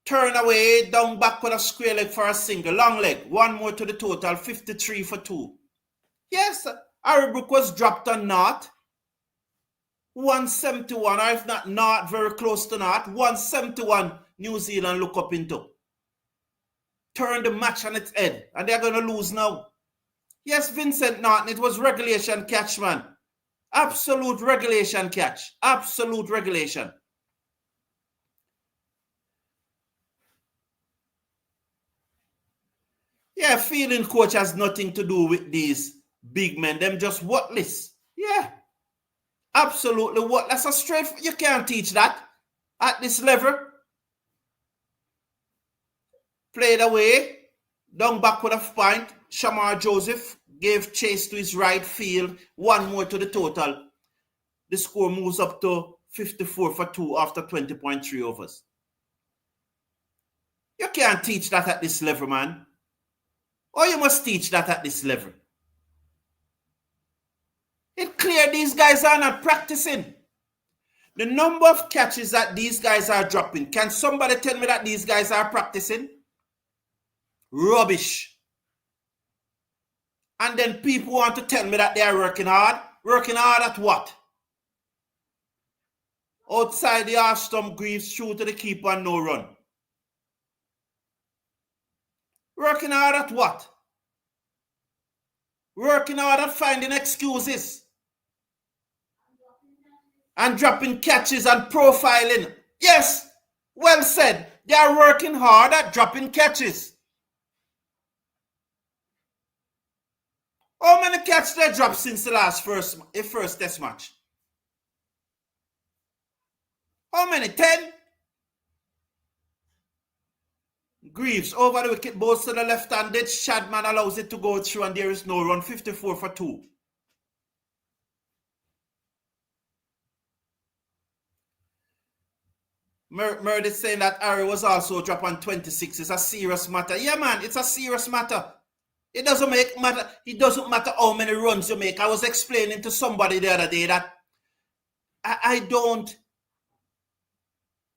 Turn away, down back with a square leg for a single, long leg, 1 more to the total, 53 for 2. Yes, Harry Brook was dropped on North. 171, or if not very close to not, 171 New Zealand look up into. Turn the match on its head, and they're going to lose now. Yes, Vincent Norton, it was regulation catch, man. Absolute regulation catch. Absolute regulation. Yeah, fielding coach has nothing to do with these big men. Them just worthless. Yeah. Absolutely what? That's a straight. You can't teach that at this level. Played away. Down back with a point. Shamar Joseph gave chase to his right field. One more to the total. The score moves up to 54 for 2 after 20.3 overs. You can't teach that at this level, man. Or you must teach that at this level. It's clear these guys are not practicing. The number of catches that these guys are dropping, can somebody tell me that these guys are practicing? Rubbish. And then people want to tell me that they are working hard. Working hard at what? Outside the half stump, Greaves through to the keeper and no run. Working hard at what? Working hard at finding excuses. And dropping catches and profiling. Yes, well said. They are working hard at dropping catches. How many catches they dropped since the first test match? How many? 10? Greaves over the wicket, balls to the left-handed. Shadman allows it to go through and there is no run. 54 for 2. Murd is saying that Harry was also dropped on 26. It's a serious matter. Yeah, man, it's a serious matter. It doesn't matter. It doesn't matter how many runs you make. I was explaining to somebody the other day that I don't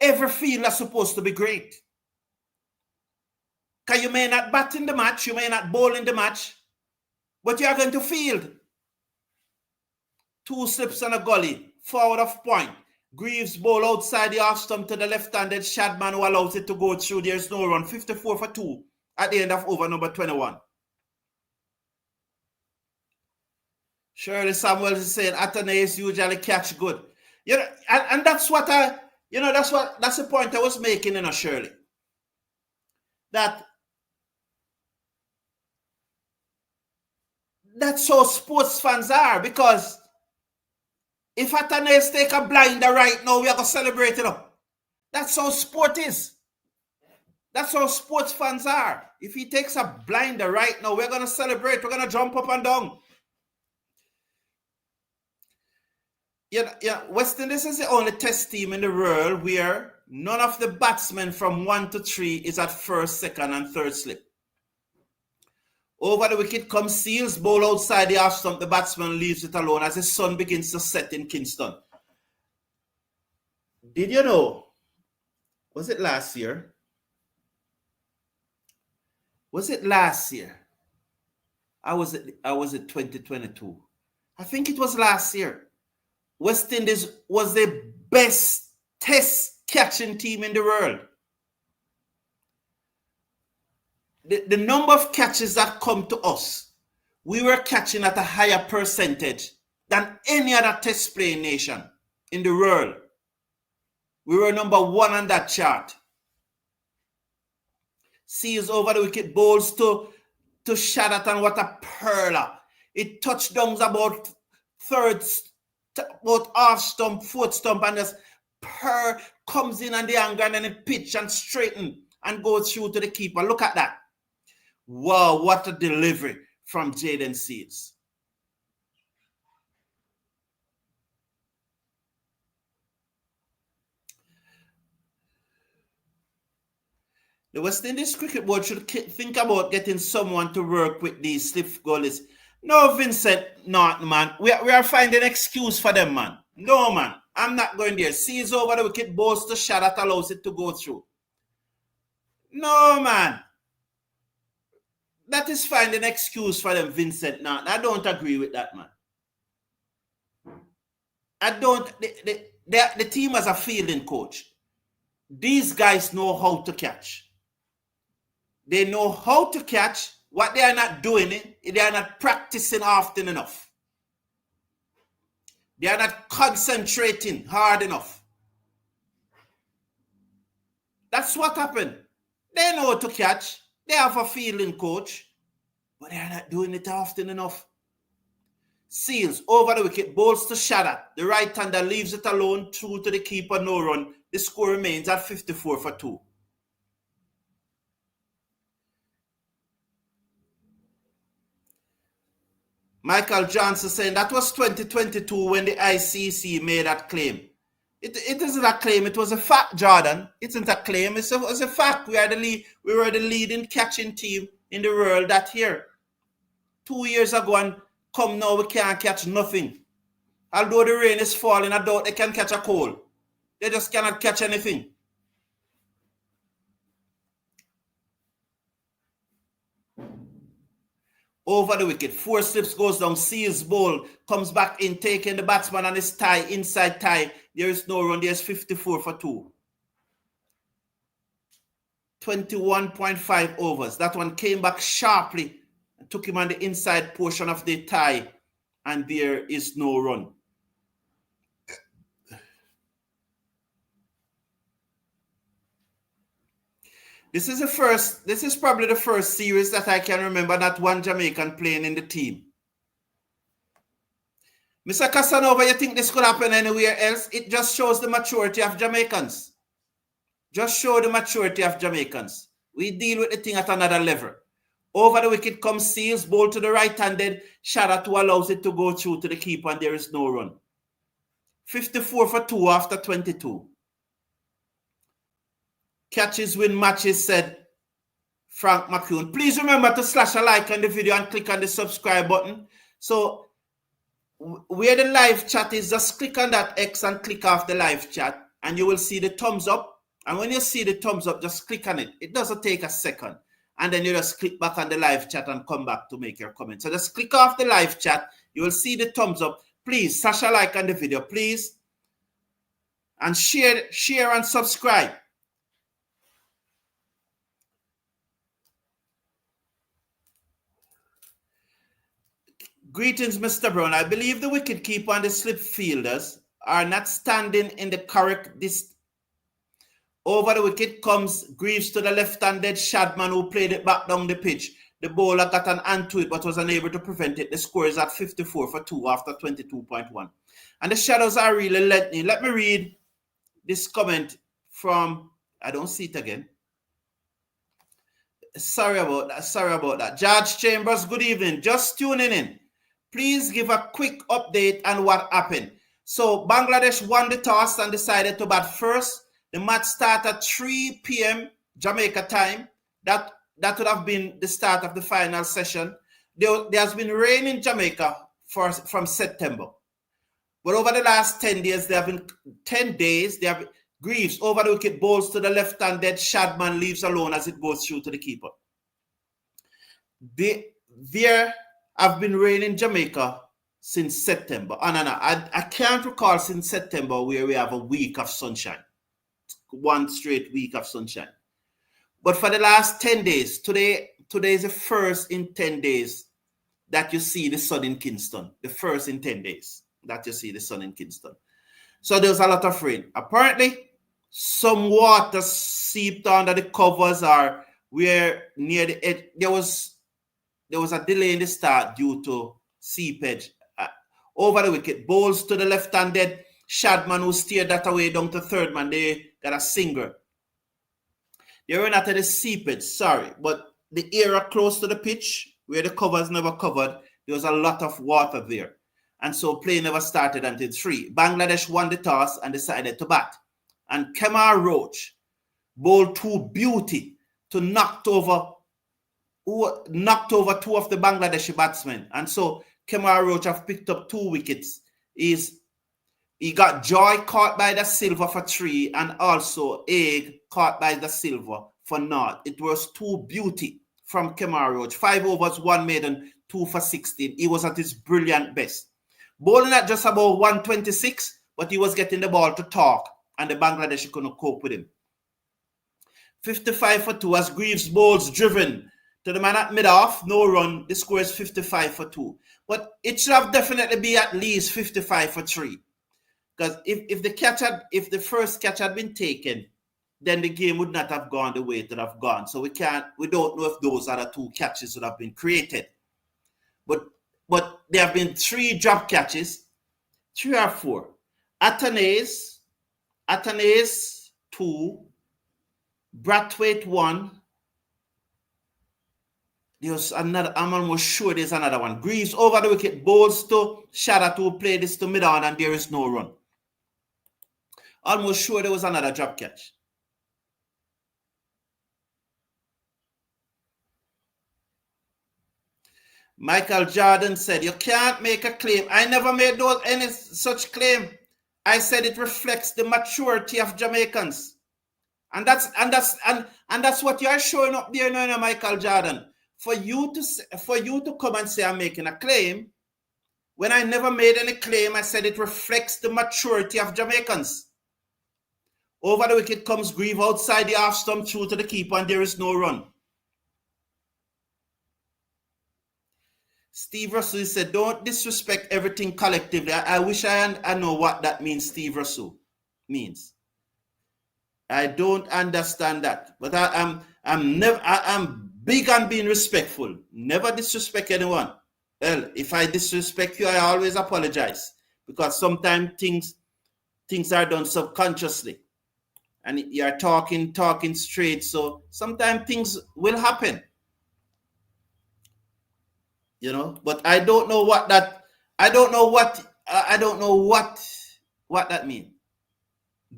ever feel that's supposed to be great. Because you may not bat in the match, you may not bowl in the match, but you are going to field. 2 slips and a gully, forward of point. Greaves bowl outside the half stump to the left-handed. Shadman who allows it to go through. There's no run. 54 for 2 at the end of over number 21. Shirley Samuels is saying Athanasis usually catch good. You know, and that's what that's the point I was making, you know, Shirley. That's how sports fans are, because if Athanasis take a blinder right now, we are going to celebrate it up. That's how sport is. That's how sports fans are. If he takes a blinder right now, we're going to celebrate. We're going to jump up and down. Yeah, West Indies is the only test team in the world where none of the batsmen from 1 to 3 is at first, second, and third slip. Over the wicket comes Seales, bowl outside the half stump. The batsman leaves it alone as the sun begins to set in Kingston. Did you know? Was it last year? Was it last year? I was at 2022. I think it was last year. West Indies was the best test catching team in the world. The number of catches that come to us, we were catching at a higher percentage than any other test playing nation in the world. We were number 1 on that chart. Seals over the wicket, bowls to Shadatan. What a perler. It touchdowns about half stump, fourth stump, and just comes in on the angle and then it pitch and straighten and goes through to the keeper. Look at that. Wow, what a delivery from Jayden Seales. The West Indies Cricket Board should think about getting someone to work with these slip goalies. No, Vincent, not, man. We are finding an excuse for them, man. No, man. I'm not going there. Sees over the wicket, balls to shot that allows it to go through. No, man. That is finding an excuse for them, Vincent. Now, I don't agree with that, man. The team has a fielding coach. These guys know how to catch. They know how to catch. What they are not doing, they are not practicing often enough. They are not concentrating hard enough. That's what happened. They know how to catch. They have a fielding coach, but they are not doing it often enough. Seales over the wicket, bowls to Shadman. The right-hander leaves it alone, through to the keeper, no run. The score remains at 54 for 2. Michael Johnson saying that was 2022 when the ICC made that claim. It isn't a claim, it was a fact, Jordan. It isn't a claim, it's a fact. We were the leading catching team in the world that year. 2 years ago, and come now, we can't catch nothing. Although the rain is falling, I doubt they can catch a cold. They just cannot catch anything. Over the wicket, 4 slips, goes down, Seales bowl, comes back in, taking the batsman on his tie, inside tie. There is no run, there's 54 for 2. 21.5 overs. That one came back sharply, took him on the inside portion of the tie, and there is no run. This is probably the first series that I can remember that one Jamaican playing in the team. Mr. Casanova, you think this could happen anywhere else? It just shows the maturity of Jamaicans. Just show the maturity of Jamaicans. We deal with the thing at another level. Over the wicket comes Seales, ball to the right-handed, Shadman allows it to go through to the keeper, and there is no run. 54 for 2 after 22. Catches win matches, said Frank McCune. Please remember to slash a like on the video and click on the subscribe button. So where the live chat is, just click on that X and click off the live chat, and you will see the thumbs up. And when you see the thumbs up, just click on it. It doesn't take a second. And then you just click back on the live chat and come back to make your comment. So just click off the live chat. You will see the thumbs up. Please slash a like on the video, please. And share and subscribe. Greetings, Mr. Brown. I believe the wicketkeeper and the slip fielders are not standing in the correct distance. Over the wicket comes Greaves to the left-handed Shadman, who played it back down the pitch. The bowler got an hand to it but was unable to prevent it. The score is at 54 for 2 after 22.1. And the shadows are really lengthy. Let me read this comment from, I don't see it again. Sorry about that. George Chambers, good evening. Just tuning in. Please give a quick update on what happened. So Bangladesh won the toss and decided to bat first. The match started at 3 p.m. Jamaica time. That would have been the start of the final session. There has been rain in Jamaica from September. But over the last 10 days, there have been 10 days. They have Greaves over the wicket, bowls to the left-handed. Shadman leaves alone as it goes through to the keeper. There have been rain in Jamaica since September. I can't recall since September where we have a week of sunshine. One straight week of sunshine. But for the last 10 days, today is the first in 10 days that you see the sun in Kingston. The first in 10 days that you see the sun in Kingston. So there's a lot of rain. Apparently, some water seeped under the covers, or we're near the edge. There was a delay in the start due to seepage. Over the wicket, bowls to the left-handed Shadman, who steered that away down to third man. They got a single. They were not at the seepage, sorry, but the area close to the pitch where the covers never covered, there was a lot of water there. And so play never started until 3. Bangladesh won the toss and decided to bat. And Shamar Roach bowled to beauty to knocked over 2 of the Bangladeshi batsmen. And so Shamar Roach have picked up 2 wickets. He got Joy caught by the silver for 3 and also Egg caught by the silver for 0. It was 2 beauty from Shamar Roach. 5 overs, 1 maiden, 2 for 16. He was at his brilliant best. Bowling at just about 126, but he was getting the ball to talk, and the Bangladeshi couldn't cope with him. 55 for 2 as Greaves bowls driven to the man at mid-off, no run. The score is 55 for 2. But it should have definitely be at least 55 for 3. Because if the first catch had been taken, then the game would not have gone the way it would have gone. So we don't know if those other 2 catches would have been created. But there have been 3 drop catches, 3 or 4. Athanaze 2, Brathwaite 1. There's another, I'm almost sure there's another one. Greaves over the wicket, bowls to Shadda to play this to mid-on, and there is no run. Almost sure there was another drop catch. Michael Jordan said, you can't make a claim. I never made any such claim. I said it reflects the maturity of Jamaicans. And that's what you're showing up there now, Michael Jordan. For you to come and say I'm making a claim, when I never made any claim, I said it reflects the maturity of Jamaicans. Over the wicket comes Greaves outside the half stump through to the keeper, and there is no run. Steve Russell said, don't disrespect everything collectively. I wish I know what that means, Steve Russell means. I don't understand that. But I'm big on being respectful. Never disrespect anyone. Well, if I disrespect you, I always apologize. Because sometimes things are done subconsciously. And you're talking straight. So sometimes things will happen. You know, but I don't know what that means.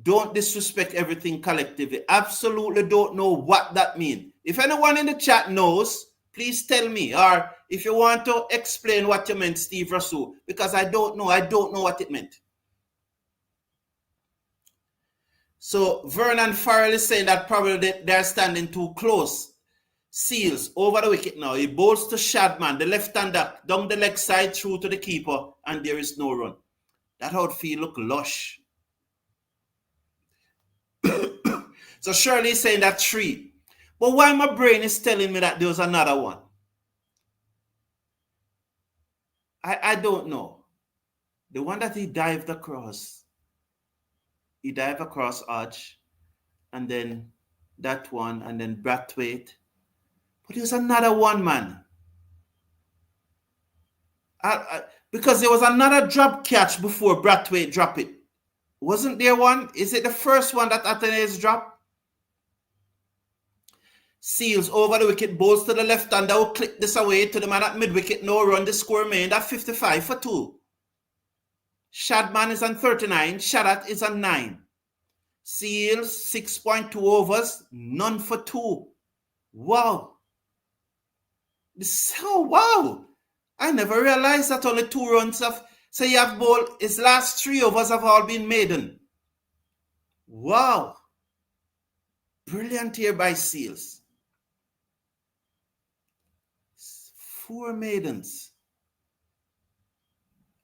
Don't disrespect everything collectively. Absolutely don't know what that means. If anyone in the chat knows, please tell me. Or if you want to explain what you meant, Steve Russell, because I don't know what it meant. So Vernon Farrell is saying that probably they're standing too close. Seales over the wicket now. He bowls to Shadman, the left-hander, down the leg side through to the keeper, and there is no run. That outfield look lush. So Shirley is saying that 3. But why my brain is telling me that there was another one? I don't know. The one that he dived across. He dived across Arch, and then that one, and then Brathwaite. But there's another one, man. Because there was another drop catch before Brathwaite dropped it. Wasn't there one? Is it the first one that Athanaze dropped? Seales over the wicket, bowls to the left-hander who click this away to the man at mid-wicket. No run. The score remained at 55 for 2. Shadman is on 39. Shadda is on 9. Seales, 6.2 overs. None for 2. Wow. Wow. I never realized that only 2 runs of... So you have bowled, his last 3 overs have all been maiden. Wow. Brilliant here by Seales. 4 maidens.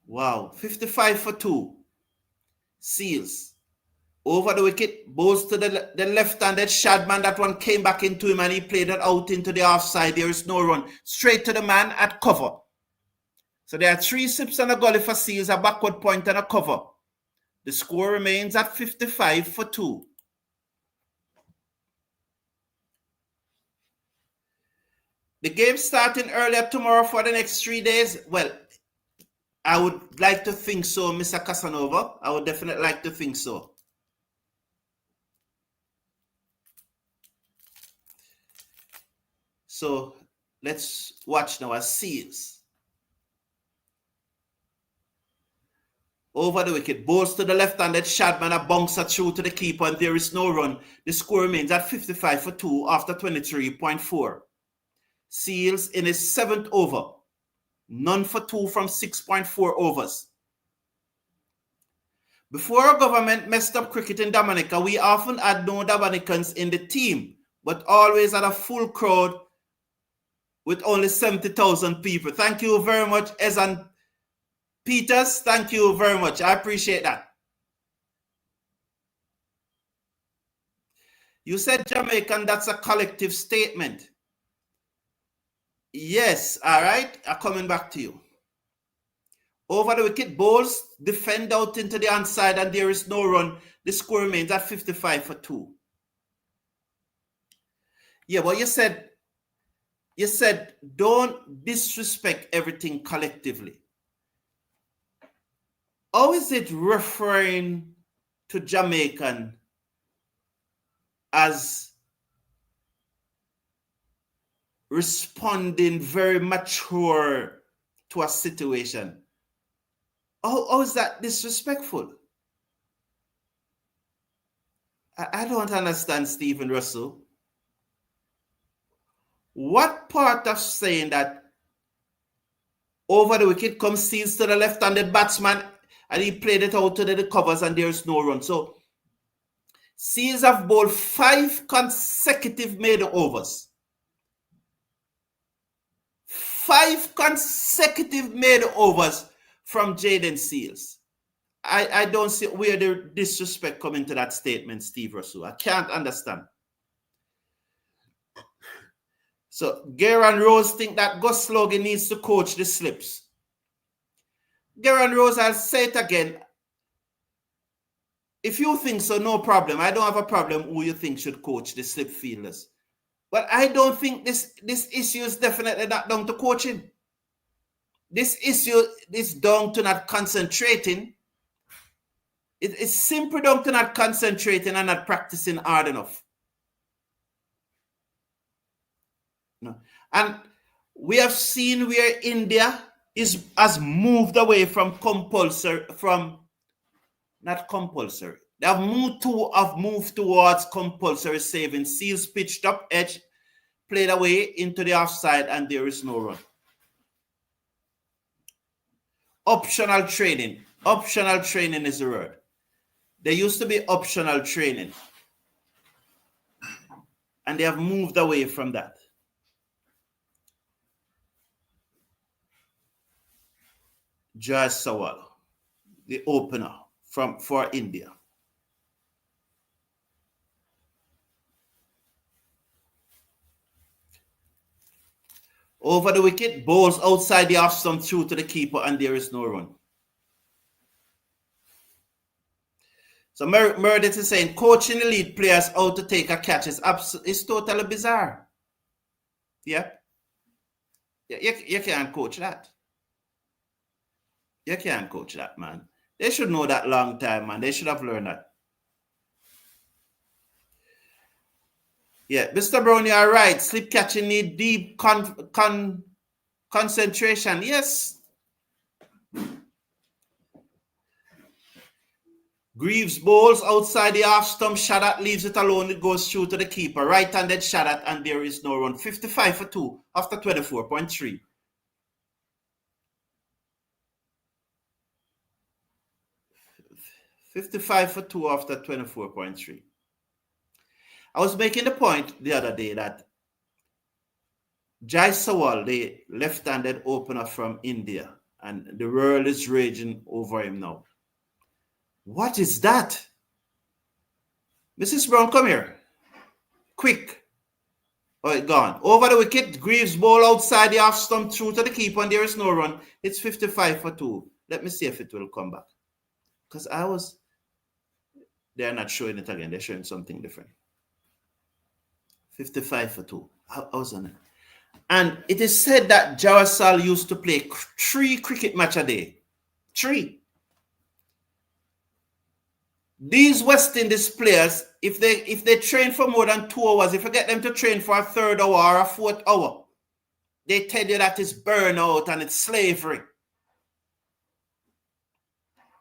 Wow. 55 for 2. Seales. Over the wicket, bowls to the left-handed Shadman. That one came back into him and he played it out into the offside. There is no run. Straight to the man at cover. So there are 3 sips and a gully for Seales, a backward point and a cover. The score remains at 55 for 2. The game starting earlier tomorrow for the next 3 days. Well, I would like to think so, Mr. Casanova. I would definitely like to think so. So let's watch now as Seales. Over the wicket, bowls to the left-handed Shadman, a bouncer through to the keeper, and there is no run. The score remains at 55 for 2 after 23.4. Seales in his 7th over. None for 2 from 6.4 overs. Before our government messed up cricket in Dominica, we often had no Dominicans in the team, but always had a full crowd with only 70,000 people. Thank you very much, Ezan Peters, thank you very much. I appreciate that. You said Jamaican, that's a collective statement. Yes, all right. I'm coming back to you. Over the wicket, bowls defend out into the onside and there is no run. The score remains at 55 for 2. Yeah, but you said don't disrespect everything collectively. How is it referring to Jamaican as responding very mature to a situation? How is that disrespectful? I don't understand, Stephen Russell. What part of saying that over the wicket comes Seales to the left-handed batsman and he played it out to the covers and there is no run? So Seales have bowled 5 consecutive maiden overs. 5 consecutive maiden overs from Jayden Seales. I don't see where the disrespect come into that statement, Steve Russell. I can't understand. So Garen Rose think that Gus Logan needs to coach the slips. Garen Rose, I'll say it again. If you think so, no problem. I don't have a problem who you think should coach the slip fielders. But I don't think this issue is definitely not down to coaching. This issue is down to not concentrating. It's simply down to not concentrating and not practicing hard enough. No. And we have seen where India has moved away from compulsory, not compulsory. They have moved towards compulsory saving. Seales pitched up edge, played away into the offside, and there is no run. Optional training. Optional training is the word. There used to be optional training. And they have moved away from that. Jayden Seales, the opener for India. Over the wicket, bowls outside the off stump through to the keeper, and there is no run. So Meredith is saying coaching elite players how to take a catch is totally bizarre. Yeah. You can't coach that. You can't coach that, man. They should know that long time, man. They should have learned that. Yeah, Mr. Brown, you are right. Slip catching need deep concentration. Yes. Greaves bowls outside the half stump. Shadat leaves it alone. It goes through to the keeper. Right-handed Shadat, and there is no run. 55 for 2 after 24.3. $55 for 2 after 24.3. I was making the point the other day that Jayden Seales, the left-handed opener from India, and the world is raging over him now. What is that? Mrs. Brown, come here. Quick. Oh, it's gone. Over the wicket, Greaves ball outside the half stump through to the keeper, and there is no run. It's 55 for 2. Let me see if it will come back. Because they're not showing it again. They're showing something different. 55 for 2. I was on it. And it is said that Jayden Seales used to play 3 cricket matches a day. 3. These West Indies players, if they train for more than 2 hours, if you get them to train for a 3rd hour or a 4th hour, they tell you that it's burnout and it's slavery.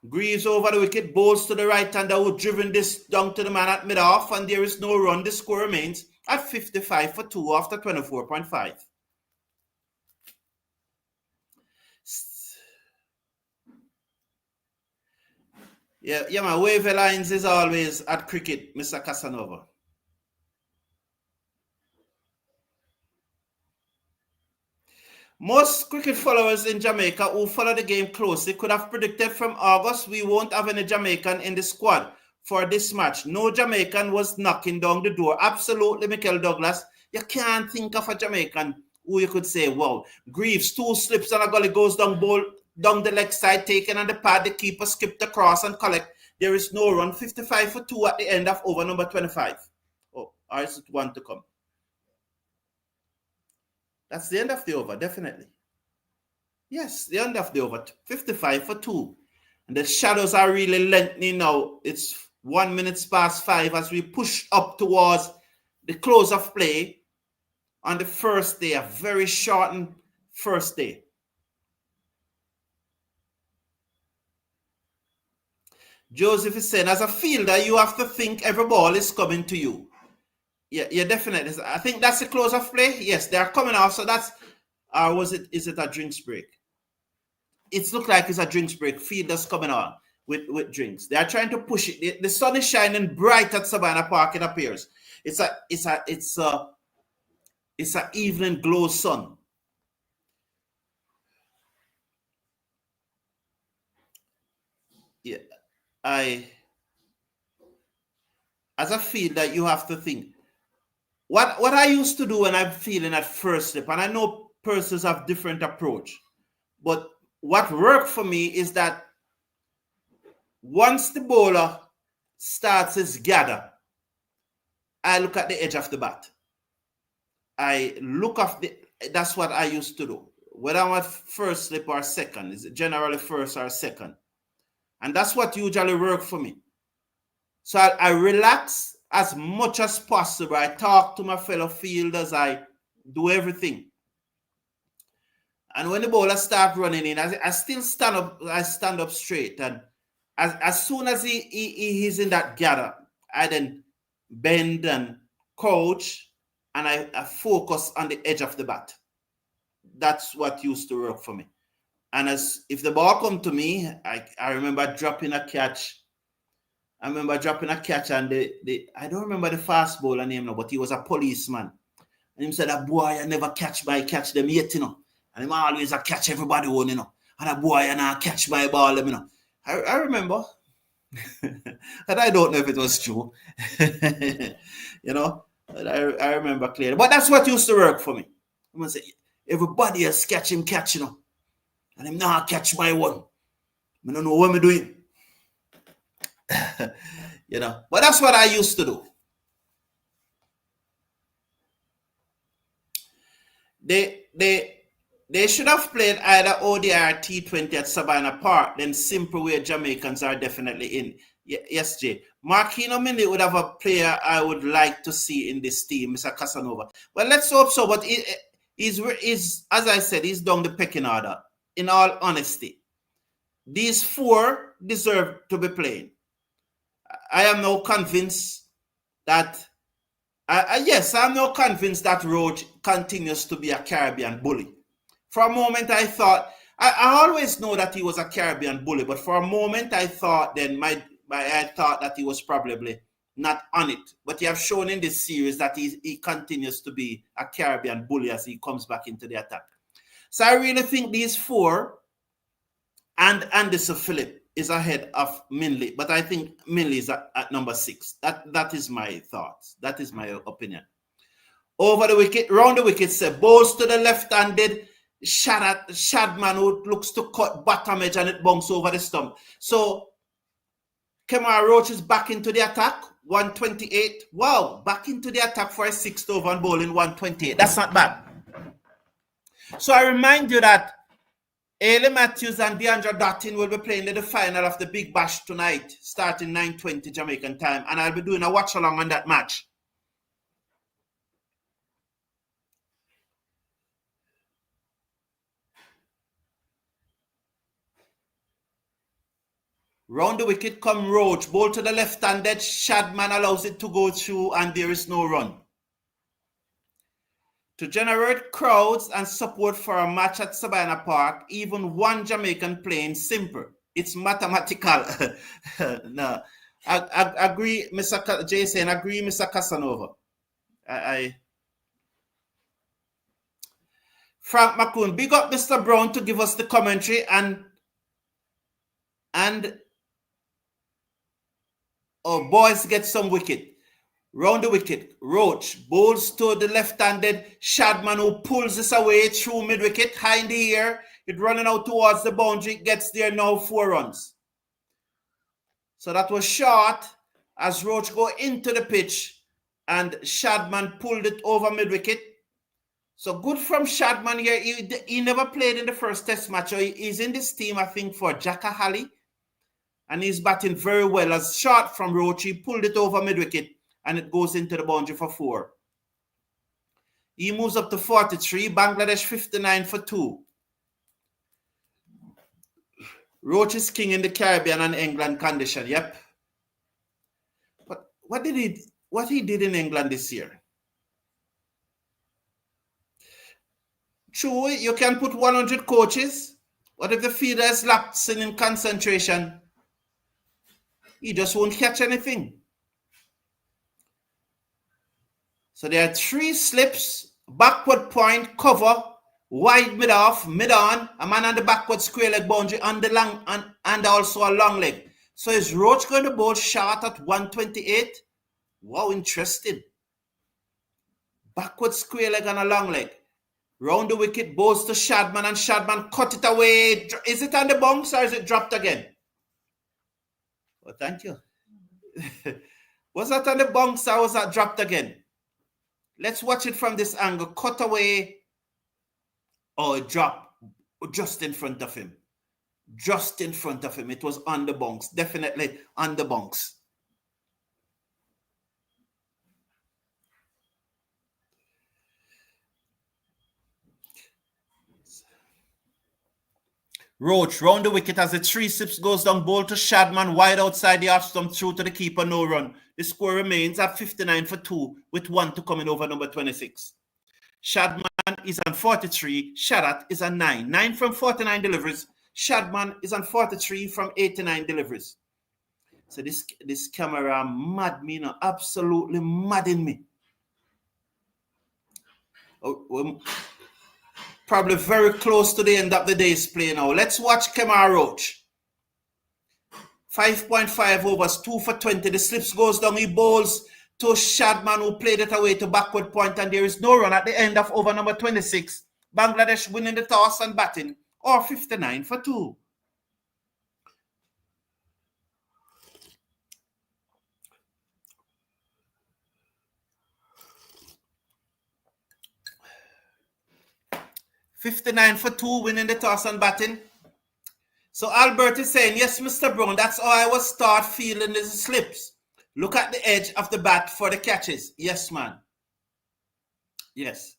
Greaves over the wicket, bowls to the right-hander who driven this down to the man at mid-off, and there is no run. The score remains at 55 for 2 after 24.5. Yeah, my wave lines is always at cricket, Mr. Casanova. Most cricket followers in Jamaica who follow the game closely could have predicted from August we won't have any Jamaican in the squad for this match. No Jamaican was knocking down the door. Absolutely, Michael Douglas. You can't think of a Jamaican who you could say, wow, Greaves, 2 slips and a gully goes down the leg side, taken on the pad, the keeper skipped across and collect. There is no run. 55 for 2 at the end of over number 25. Oh, or is it 1 to come? That's the end of the over, definitely. Yes, the end of the over. 55 for 2. And the shadows are really lengthening now. It's 1 minute past 5 as we push up towards the close of play on the first day, a very shortened first day. Joseph is saying, as a fielder, you have to think every ball is coming to you. Yeah, definitely. I think that's the close of play. Yes, they are coming off. So that's, is it a drinks break? It looks like it's a drinks break. Fielders coming on with drinks. They are trying to push it. The sun is shining bright at Sabina Park, it appears. It's a evening glow sun. Yeah, as a fielder, you have to think. What I used to do when I'm feeling at first slip, and I know persons have different approach, but what worked for me is that once the bowler starts his gather, I look at the edge of the bat. I look off that's what I used to do. Whether I'm at first slip or second, is generally first or second. And that's what usually worked for me. So I relax as much as possible. I talk to my fellow fielders. I do everything. And when the bowler starts running in, I still stand up. I stand up straight. And as soon as he's in that gather, I then bend and coach, and I focus on the edge of the bat. That's what used to work for me. And if the ball come to me, I remember dropping a catch. I remember dropping a catch, and I don't remember the fast bowler name now, but he was a policeman. And he said, "That boy, I never catch them yet, you know. And him always a catch everybody on, you know. And that boy, and I catch by ball, you know." I remember. And I don't know if it was true. You know, but I remember clearly. But that's what used to work for me. I'm going to say, everybody else catch, you know. And him now catch my one. I don't know what I'm doing. You know, but that's what I used to do. They should have played either ODI or T20 at Sabina Park, then simple where Jamaicans are definitely in. Yes, Jay. Marquino Mindi would have a player I would like to see in this team, Mr. Casanova. Well, let's hope so, but he's as I said, he's down the pecking order, in all honesty. These 4 deserve to be playing. I am now convinced that, I'm now convinced that Roach continues to be a Caribbean bully. For a moment, I thought, I always know that he was a Caribbean bully, but for a moment, I thought then I thought that he was probably not on it. But he has shown in this series that he continues to be a Caribbean bully as he comes back into the attack. So I really think these 4 and Anderson Phillip is ahead of Minley, but I think Minley is at number 6. That is my thoughts. That is my opinion. Over the wicket, round the wicket, say balls to the left-handed Shadman, who looks to cut bottom edge, and it bunks over the stump. So Kemar Roach is back into the attack, 128. Wow, back into the attack for a 6th over and bowling 128. That's not bad. So I remind you that Ailey Matthews and DeAndre Dottin will be playing in the final of the Big Bash tonight, starting 9:20 Jamaican time, and I'll be doing a watch-along on that match. Round the wicket come Roach, ball to the left-handed, Shadman allows it to go through, and there is no run. To generate crowds and support for a match at Sabina Park, even one Jamaican playing simple. It's mathematical. No, I agree, Mr. Jason. Agree, Mr. Casanova. Frank McCoon, big up Mr. Brown to give us the commentary and boys get some wicket. Round the wicket, Roach bowls to the left-handed Shadman, who pulls this away through mid-wicket, high in the air. It running out towards the boundary, gets there now, 4 runs. So that was short as Roach go into the pitch and Shadman pulled it over mid-wicket. So good from Shadman here. He never played in the first test match. So he's in this team, I think, for Jackahali. And he's batting very well. As short from Roach, he pulled it over mid-wicket and it goes into the boundary for 4. He moves up to 43. Bangladesh 59 for 2. Roach is king in the Caribbean and England condition. Yep. But what he did in England this year? True, you can put 100 coaches. What if the fielder is lapsing in concentration? He just won't catch anything. So there are 3 slips, backward point, cover, wide mid-off, mid-on, a man on the backward square leg boundary, on the long, and also a long leg. So is Roach going to bowl short at 128? Wow, interesting. Backward square leg and a long leg. Round the wicket, bowls to Shadman, and Shadman cut it away. Is it on the bounce or is it dropped again? Oh, thank you. Was that on the bounce or was that dropped again? Let's watch it from this angle. Cut away. Oh, it dropped just in front of him. Just in front of him. It was on the bounce. Definitely on the bounce. Roach round the wicket as the 3 slips goes down, bowl to Shadman, wide outside the off stump, through to the keeper, no run. The score remains at 59 for 2 with 1 to come in over number 26. Shadman is on 43, Shadat is on 9. 9 from 49 deliveries. Shadman is on 43 from 89 deliveries. So this camera mad me, absolutely madding me. Probably very close to the end of the day's play now. Let's watch Kemar Roach. 5.5 overs, 2 for 20. The slips goes down. He bowls to Shadman, who played it away to backward point, and there is no run at the end of over number 26. Bangladesh winning the toss and batting, or 59 for 2. $59 for 2, winning the toss and batting. So Albert is saying, yes, Mr. Brown, that's how I will start feeling the slips. Look at the edge of the bat for the catches. Yes, man. Yes.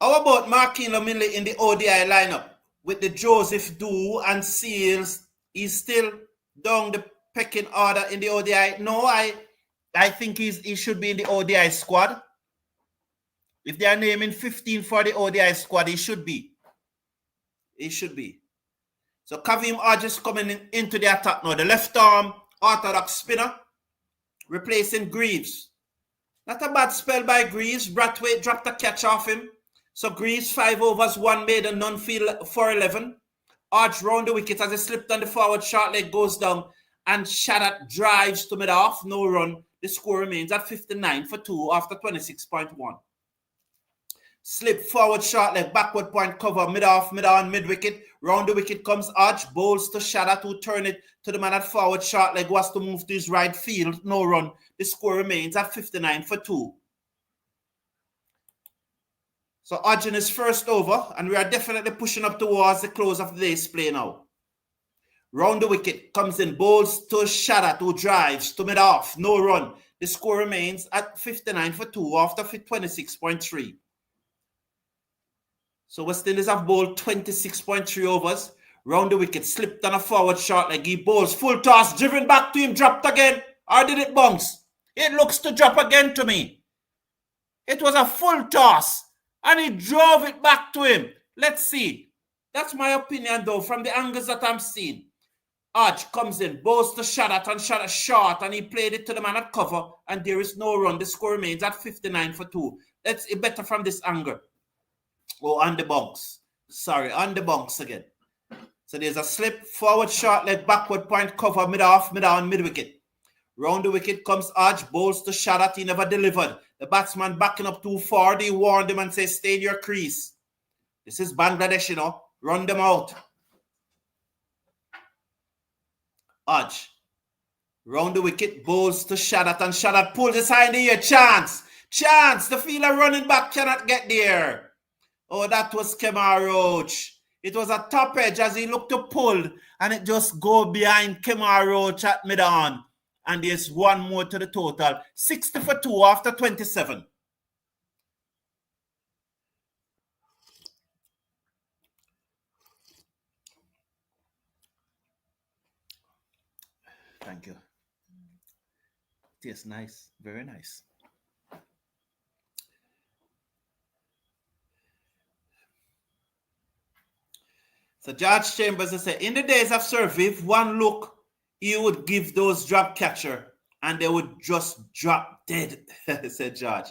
How about Marquin Lamille in the ODI lineup with the Joseph, Do, and Seales? He's still down the pecking order in the ODI. No, I think he should be in the ODI squad. If they are naming 15 for the ODI squad, he should be. He should be. So Kavim Argis coming into the attack now. The left arm orthodox spinner replacing Greaves. Not a bad spell by Greaves. Brathwaite dropped a catch off him. So Greaves 5 overs, 1 maiden, none field for 11. Arch round the wicket as he slipped on the forward short leg, goes down, and Shadat drives to mid-off, no run. The score remains at 59 for 2 after 26.1. Slip, forward short leg, backward point, cover, mid-off, mid-on, mid-wicket. Round the wicket comes Arch, bowls to Shadat, who turn it to the man at forward short leg, who has to move to his right field, no run. The score remains at 59 for 2. So Arch in his first over, and we are definitely pushing up towards the close of the day's play now. Round the wicket comes in, bowls to Shadat, who drives to mid-off, no run. The score remains at 59 for 2 after 26.3. So West Indies have bowled 26.3 overs. Round the wicket, slipped on a forward short leg. He bowls, full toss, driven back to him, dropped again. Or did it bounce? It looks to drop again to me. It was a full toss, and he drove it back to him. Let's see. That's my opinion, though, from the angles that I'm seeing. Arch comes in, bowls to Shadat, and Shadat short, and he played it to the man at cover, and there is no run. The score remains at 59 for 2. Let's better from this angle. Oh, on the bunks. Sorry, on the bunks again. So there's a slip, forward short leg, backward point, cover, mid off, mid on, mid wicket. Round the wicket comes Hodge, bowls to Shadat, he never delivered. The batsman backing up too far, he warned him and says, stay in your crease. This is Bangladesh, you know. Run them out. Hodge. Round the wicket, bowls to Shadat, and Shadat pulls his high in the air. Chance. Chance. The fielder running back cannot get there. Oh, that was Kemar Roach. It was a top edge as he looked to pull, and it just go behind Kemar Roach at mid-on. And there's one more to the total. 60 for 2 after 27. Thank you. Tastes nice. Very nice. So George Chambers said, in the days of Sir Viv, one look, he would give those drop catcher and they would just drop dead, said George.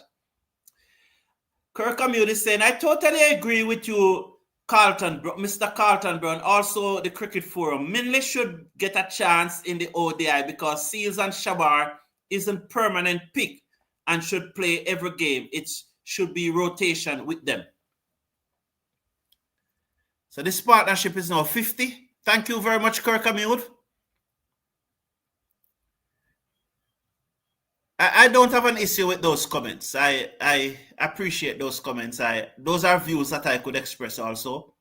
Kirk Amune is saying, I totally agree with you, Mr. Carlton Brown, also the Cricket Forum. Minley should get a chance in the ODI because Seales and Shamar isn't permanent pick and should play every game. It should be rotation with them. So this partnership is now 50. Thank you very much, Kirk Amune. I don't have an issue with those comments. I appreciate those comments. Those are views that I could express also.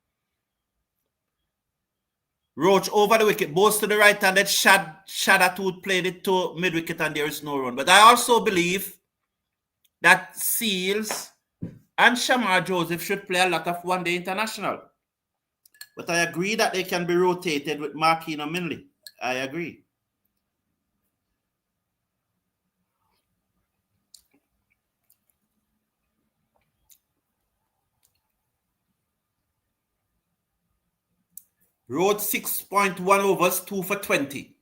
Roach over the wicket, bowls to the right hand, that Shadat would played it to mid wicket and there is no run. But I also believe that Seales and Shamar Joseph should play a lot of one-day international. But I agree that they can be rotated with Markine or Minley. I agree. Roach 6.1 overs, 2 for 20.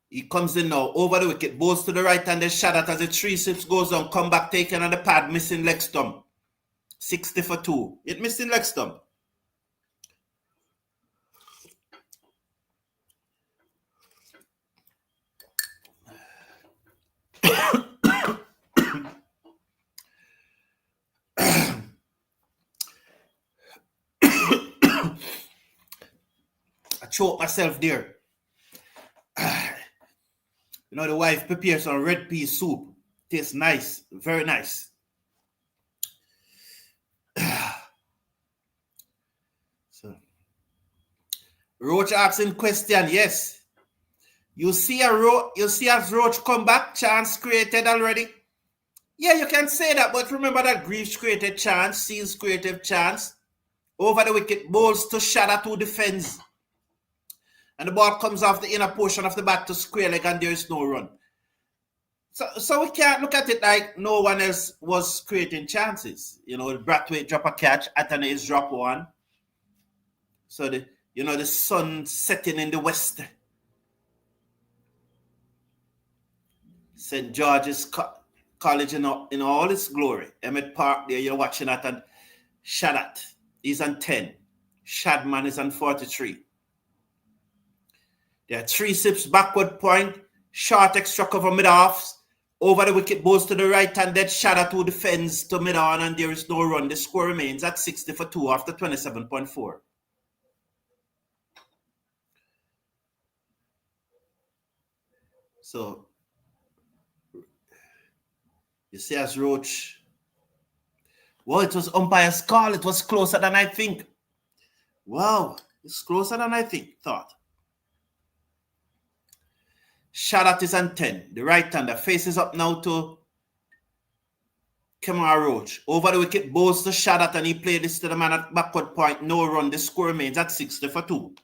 He comes in now, over the wicket, bowls to the right hand, then Shadat as the 3 sips goes on, come back, taken on the pad, missing leg stump. 60 for 2. It missing leg stump. I choked myself there. You know, the wife prepares some red pea soup. Tastes nice. Very nice. So, Roach asking question. Yes. You see as Roach come back, chance created already? Yeah, you can say that, but remember that Greaves created chance, Seales created chance. Over the wicket, bowls to Shadat who defends. And the ball comes off the inner portion of the bat to square leg and there is no run. So we can't look at it like no one else was creating chances. You know, Brathwaite drop a catch, Athanaze drop one. So the sun setting in the west. St. George's College in all its glory. Emmett Park there, you're watching that, and Shadat is on 10. Shadman is on 43. There are 3 sips, backward point, short extra cover mid-offs, over the wicket, bowls to the right hand, dead Shadat who defends to mid-on, and there is no run. The score remains at 60 for 2 after 27.4. So, you see as Roach, well, it was umpire's call. It was closer than I think. Wow, it's closer than I thought. Shadat is on 10. The right-hander faces up now to Kemar Roach. Over the wicket, bowls to Shadat, and he played this to the man at backward point. No run. The score remains at 60 for 2.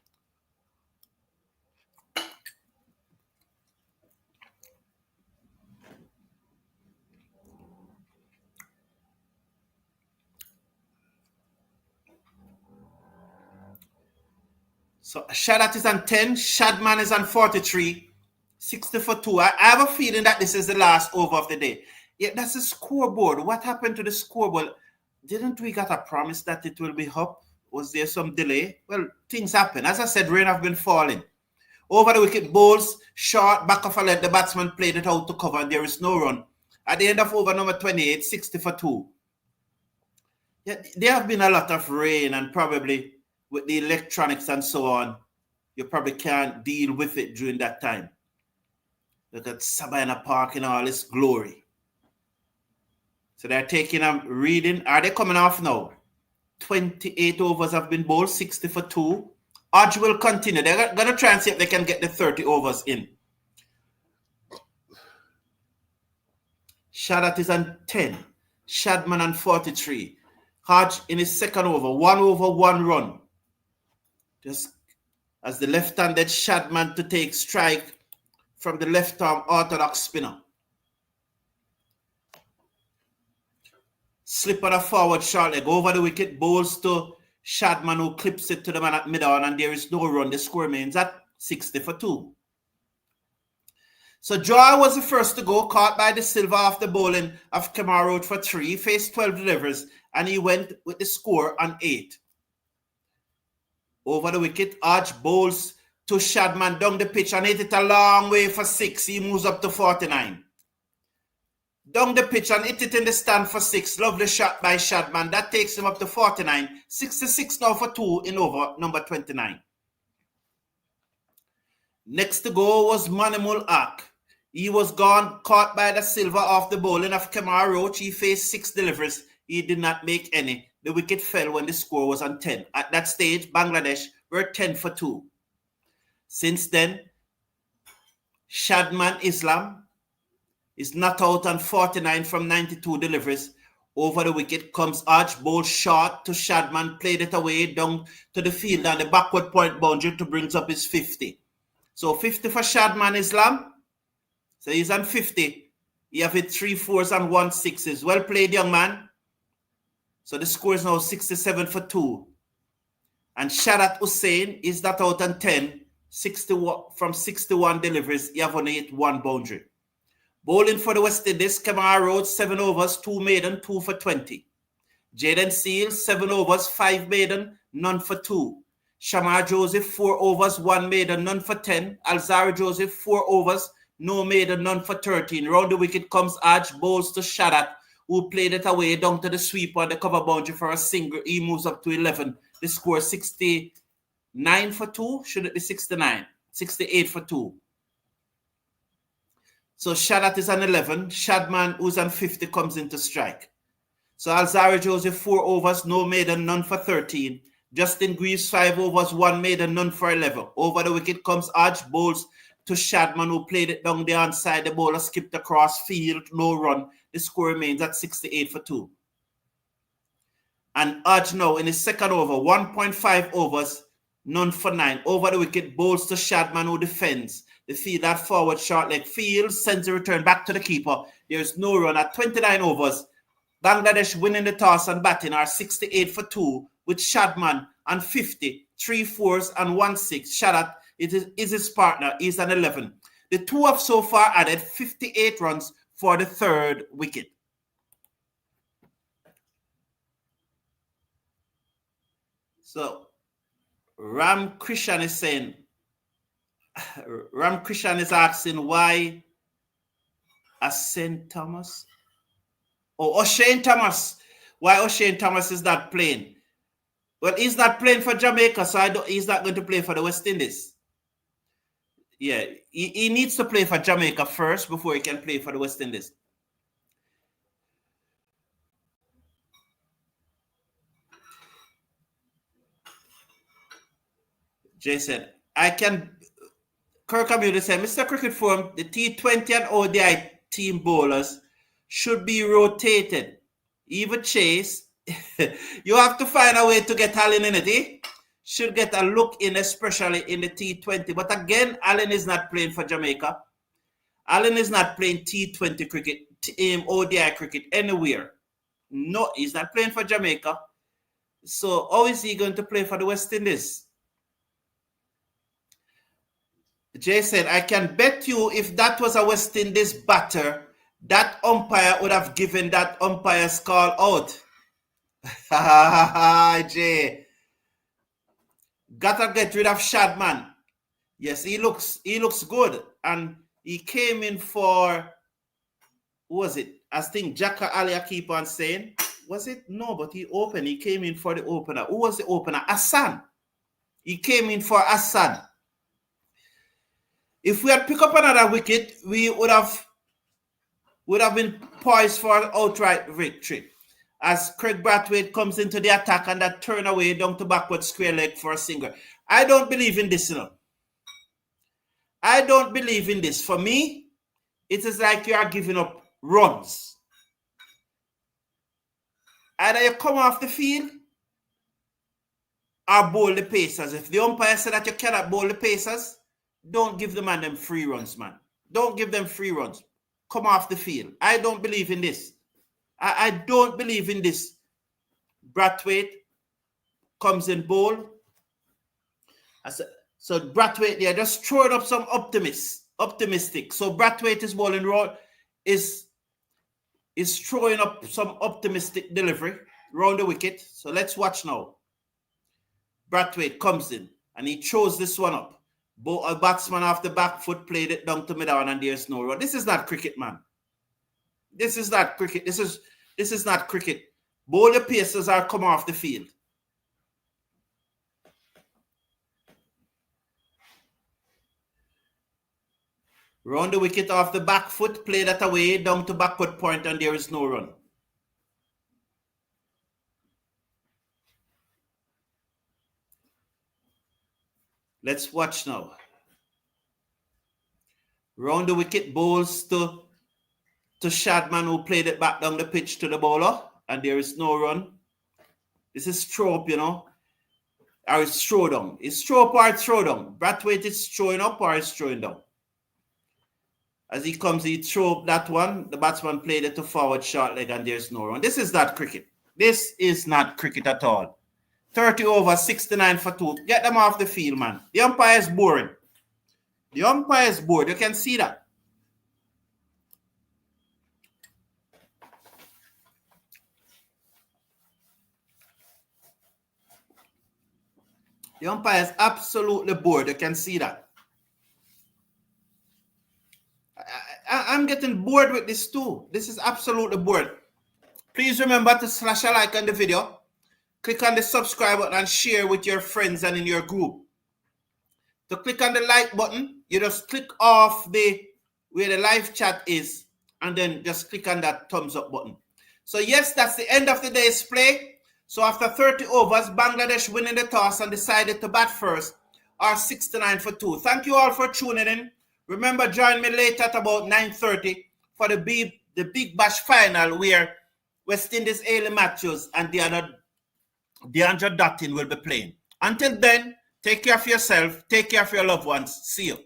So Shadat is on 10. Shadman is on 43. 60 for 2. I have a feeling that this is the last over of the day. Yeah, that's the scoreboard. What happened to the scoreboard? Didn't we get a promise that it will be up? Was there some delay? Well, things happen. As I said, rain have been falling. Over the wicket, balls short, back of a leg, the batsman played it out to cover, and there is no run. At the end of over number 28, 60 for 2. Yeah, there have been a lot of rain, and probably with the electronics and so on, you probably can't deal with it during that time. Look at Sabina Park in all its glory. So they're taking a reading. Are they coming off now? 28 overs have been bowled, 60 for 2. Odds will continue. They're going to try and see if they can get the 30 overs in. Shadat is on 10. Shadman on 43. Hodge in his second over. 1 over, 1 run. Just as the left-handed Shadman to take strike from the left-arm orthodox spinner. Slip on a forward short leg. Over the wicket, bowls to Shadman, who clips it to the man at mid-on, and there is no run. The score remains at 60 for 2. So Joy was the first to go, caught by the silver after bowling of Shamar Roach for 3. He faced 12 delivers, and he went with the score on 8. Over the wicket, Arch bowls to Shadman down the pitch and hit it a long way for 6. He moves up to 49. Down the pitch and hit it in the stand for 6. Lovely shot by Shadman. That takes him up to 49. 66 now for 2 in over number 29. Next to go was Manimul Ak. He was gone, caught by the silver off the bowling of Shamar Roach. He faced 6 deliveries. He did not make any. The wicket fell when the score was on 10. At that stage, Bangladesh were 10 for 2. Since then, Shadman Islam is not out on 49 from 92 deliveries. Over the wicket comes Arch, bowled short to Shadman, played it away down to the field and the backward point boundary to bring up his 50. So 50 for Shadman Islam. So he's on 50. He have hit 3 4s and 1 6s. Well played, young man. So the score is now 67 for 2. And Shadat Hussain is not out on 10. 61 from 61 deliveries. He have only hit 1 boundary. Bowling for the West Indies, Shamar Roach, 7 overs, 2 maiden, 2 for 20. Jayden Seales, 7 overs, 5 maiden, none for 2. Shamar Joseph, 4 overs, 1 maiden, none for 10. Alzari Joseph, 4 overs, no maiden, none for 13. Round the wicket comes Arch, bowls to Shadat, who played it away down to the sweeper on the cover boundary for a single. He moves up to 11. The score 69 for 2. Should it be 69? 68 for 2. So Shadat is on 11. Shadman, who's on 50, comes into strike. So Alzari Joseph, 4 overs, no maiden, none for 13. Justin Greaves, 5 overs, 1 maiden, none for 11. Over the wicket comes Arch, bowls to Shadman, who played it down the onside. The bowler skipped across field, no run. The score remains at 68 for 2. And Arch now in his second over, 1.5 overs, none for 9. Over the wicket, bowls to Shadman, who defends. The field at forward short leg field, sends a return back to the keeper. There is no run at 29 overs. Bangladesh winning the toss and batting are 68 for 2 with Shadman on 50, 3 4s and 1 6. Shadat is his partner. He's on 11. The two have so far added 58 runs for the 3rd wicket. So Ram Krishan is saying, Ram Krishan is asking why St. Thomas? Oh, O'Shane Thomas. Why O'Shane Thomas is not playing? Well, he's not playing for Jamaica, so he's not going to play for the West Indies. Yeah, he needs to play for Jamaica first before he can play for the West Indies. Jason, Kirk Amuda said, Mr. Cricket Forum, the T20 and ODI team bowlers should be rotated. Even Chase, you have to find a way to get Allen in it, eh? Should get a look in, especially in the T20. But again, Allen is not playing for Jamaica. Allen is not playing T20 cricket, ODI cricket anywhere. No, he's not playing for Jamaica. So how is he going to play for the West Indies? Jay said, I can bet you if that was a West Indies batter, that umpire would have given that umpire's call out. Jay. Gotta get rid of Shadman. Yes, he looks good. And he came in for, who was it? I think Jaka Ali, I keep on saying. Was it? No, but he opened. He came in for the opener. Who was the opener? Hassan. He came in for Hassan. If we had picked up another wicket, we would have been poised for an outright victory. As Craig Brathwaite comes into the attack and that turn away down to backward square leg for a single. I don't believe in this, you know. I don't believe in this. For me, it is like you are giving up runs. Either you come off the field or bowl the Pacers. If the umpire said that you cannot bowl the Pacers, don't give the man them free runs, man. Don't give them free runs. Come off the field. I don't believe in this. I don't believe in this. Brathwaite comes in bowl. So Brathwaite there just throwing up some optimistic. So Brathwaite is bowling is throwing up some optimistic delivery round the wicket. So let's watch now. Brathwaite comes in and he throws this one up. A batsman off the back foot played it down to mid-on and there's no run. This is not cricket, man. This is not cricket. This is not cricket. Bowl the Pacers are come off the field. Round the wicket off the back foot, play that away down to backward point and there is no run. Let's watch now. Round the wicket, bowls to Shadman, who played it back down the pitch to the bowler, and there is no run. This is throw up, you know. Or it's throw down. It's throw up or it's throw down. Brathwaite is throwing up or it's throwing down. As he comes, he throw up that one. The batsman played it to forward short leg and there's no run. This is not cricket. This is not cricket at all. 30 over, 69 for 2. Get them off the field, man. The umpire is boring. The umpire is bored. You can see that. The umpire is absolutely bored. You can see that. I'm getting bored with this too. This is absolutely bored. Please remember to slash a like on the video. Click on the subscribe button and share with your friends and in your group. To click on the like button, you just click off where the live chat is and then just click on that thumbs up button. So yes, that's the end of the day's play. So after 30 overs, Bangladesh winning the toss and decided to bat first are 69 for 2. Thank you all for tuning in. Remember, join me later at about 9:30 for the Big Bash final where West Indies Ailey Matthews and DeAndre Dottin will be playing. Until then, take care of yourself, take care of your loved ones. See you.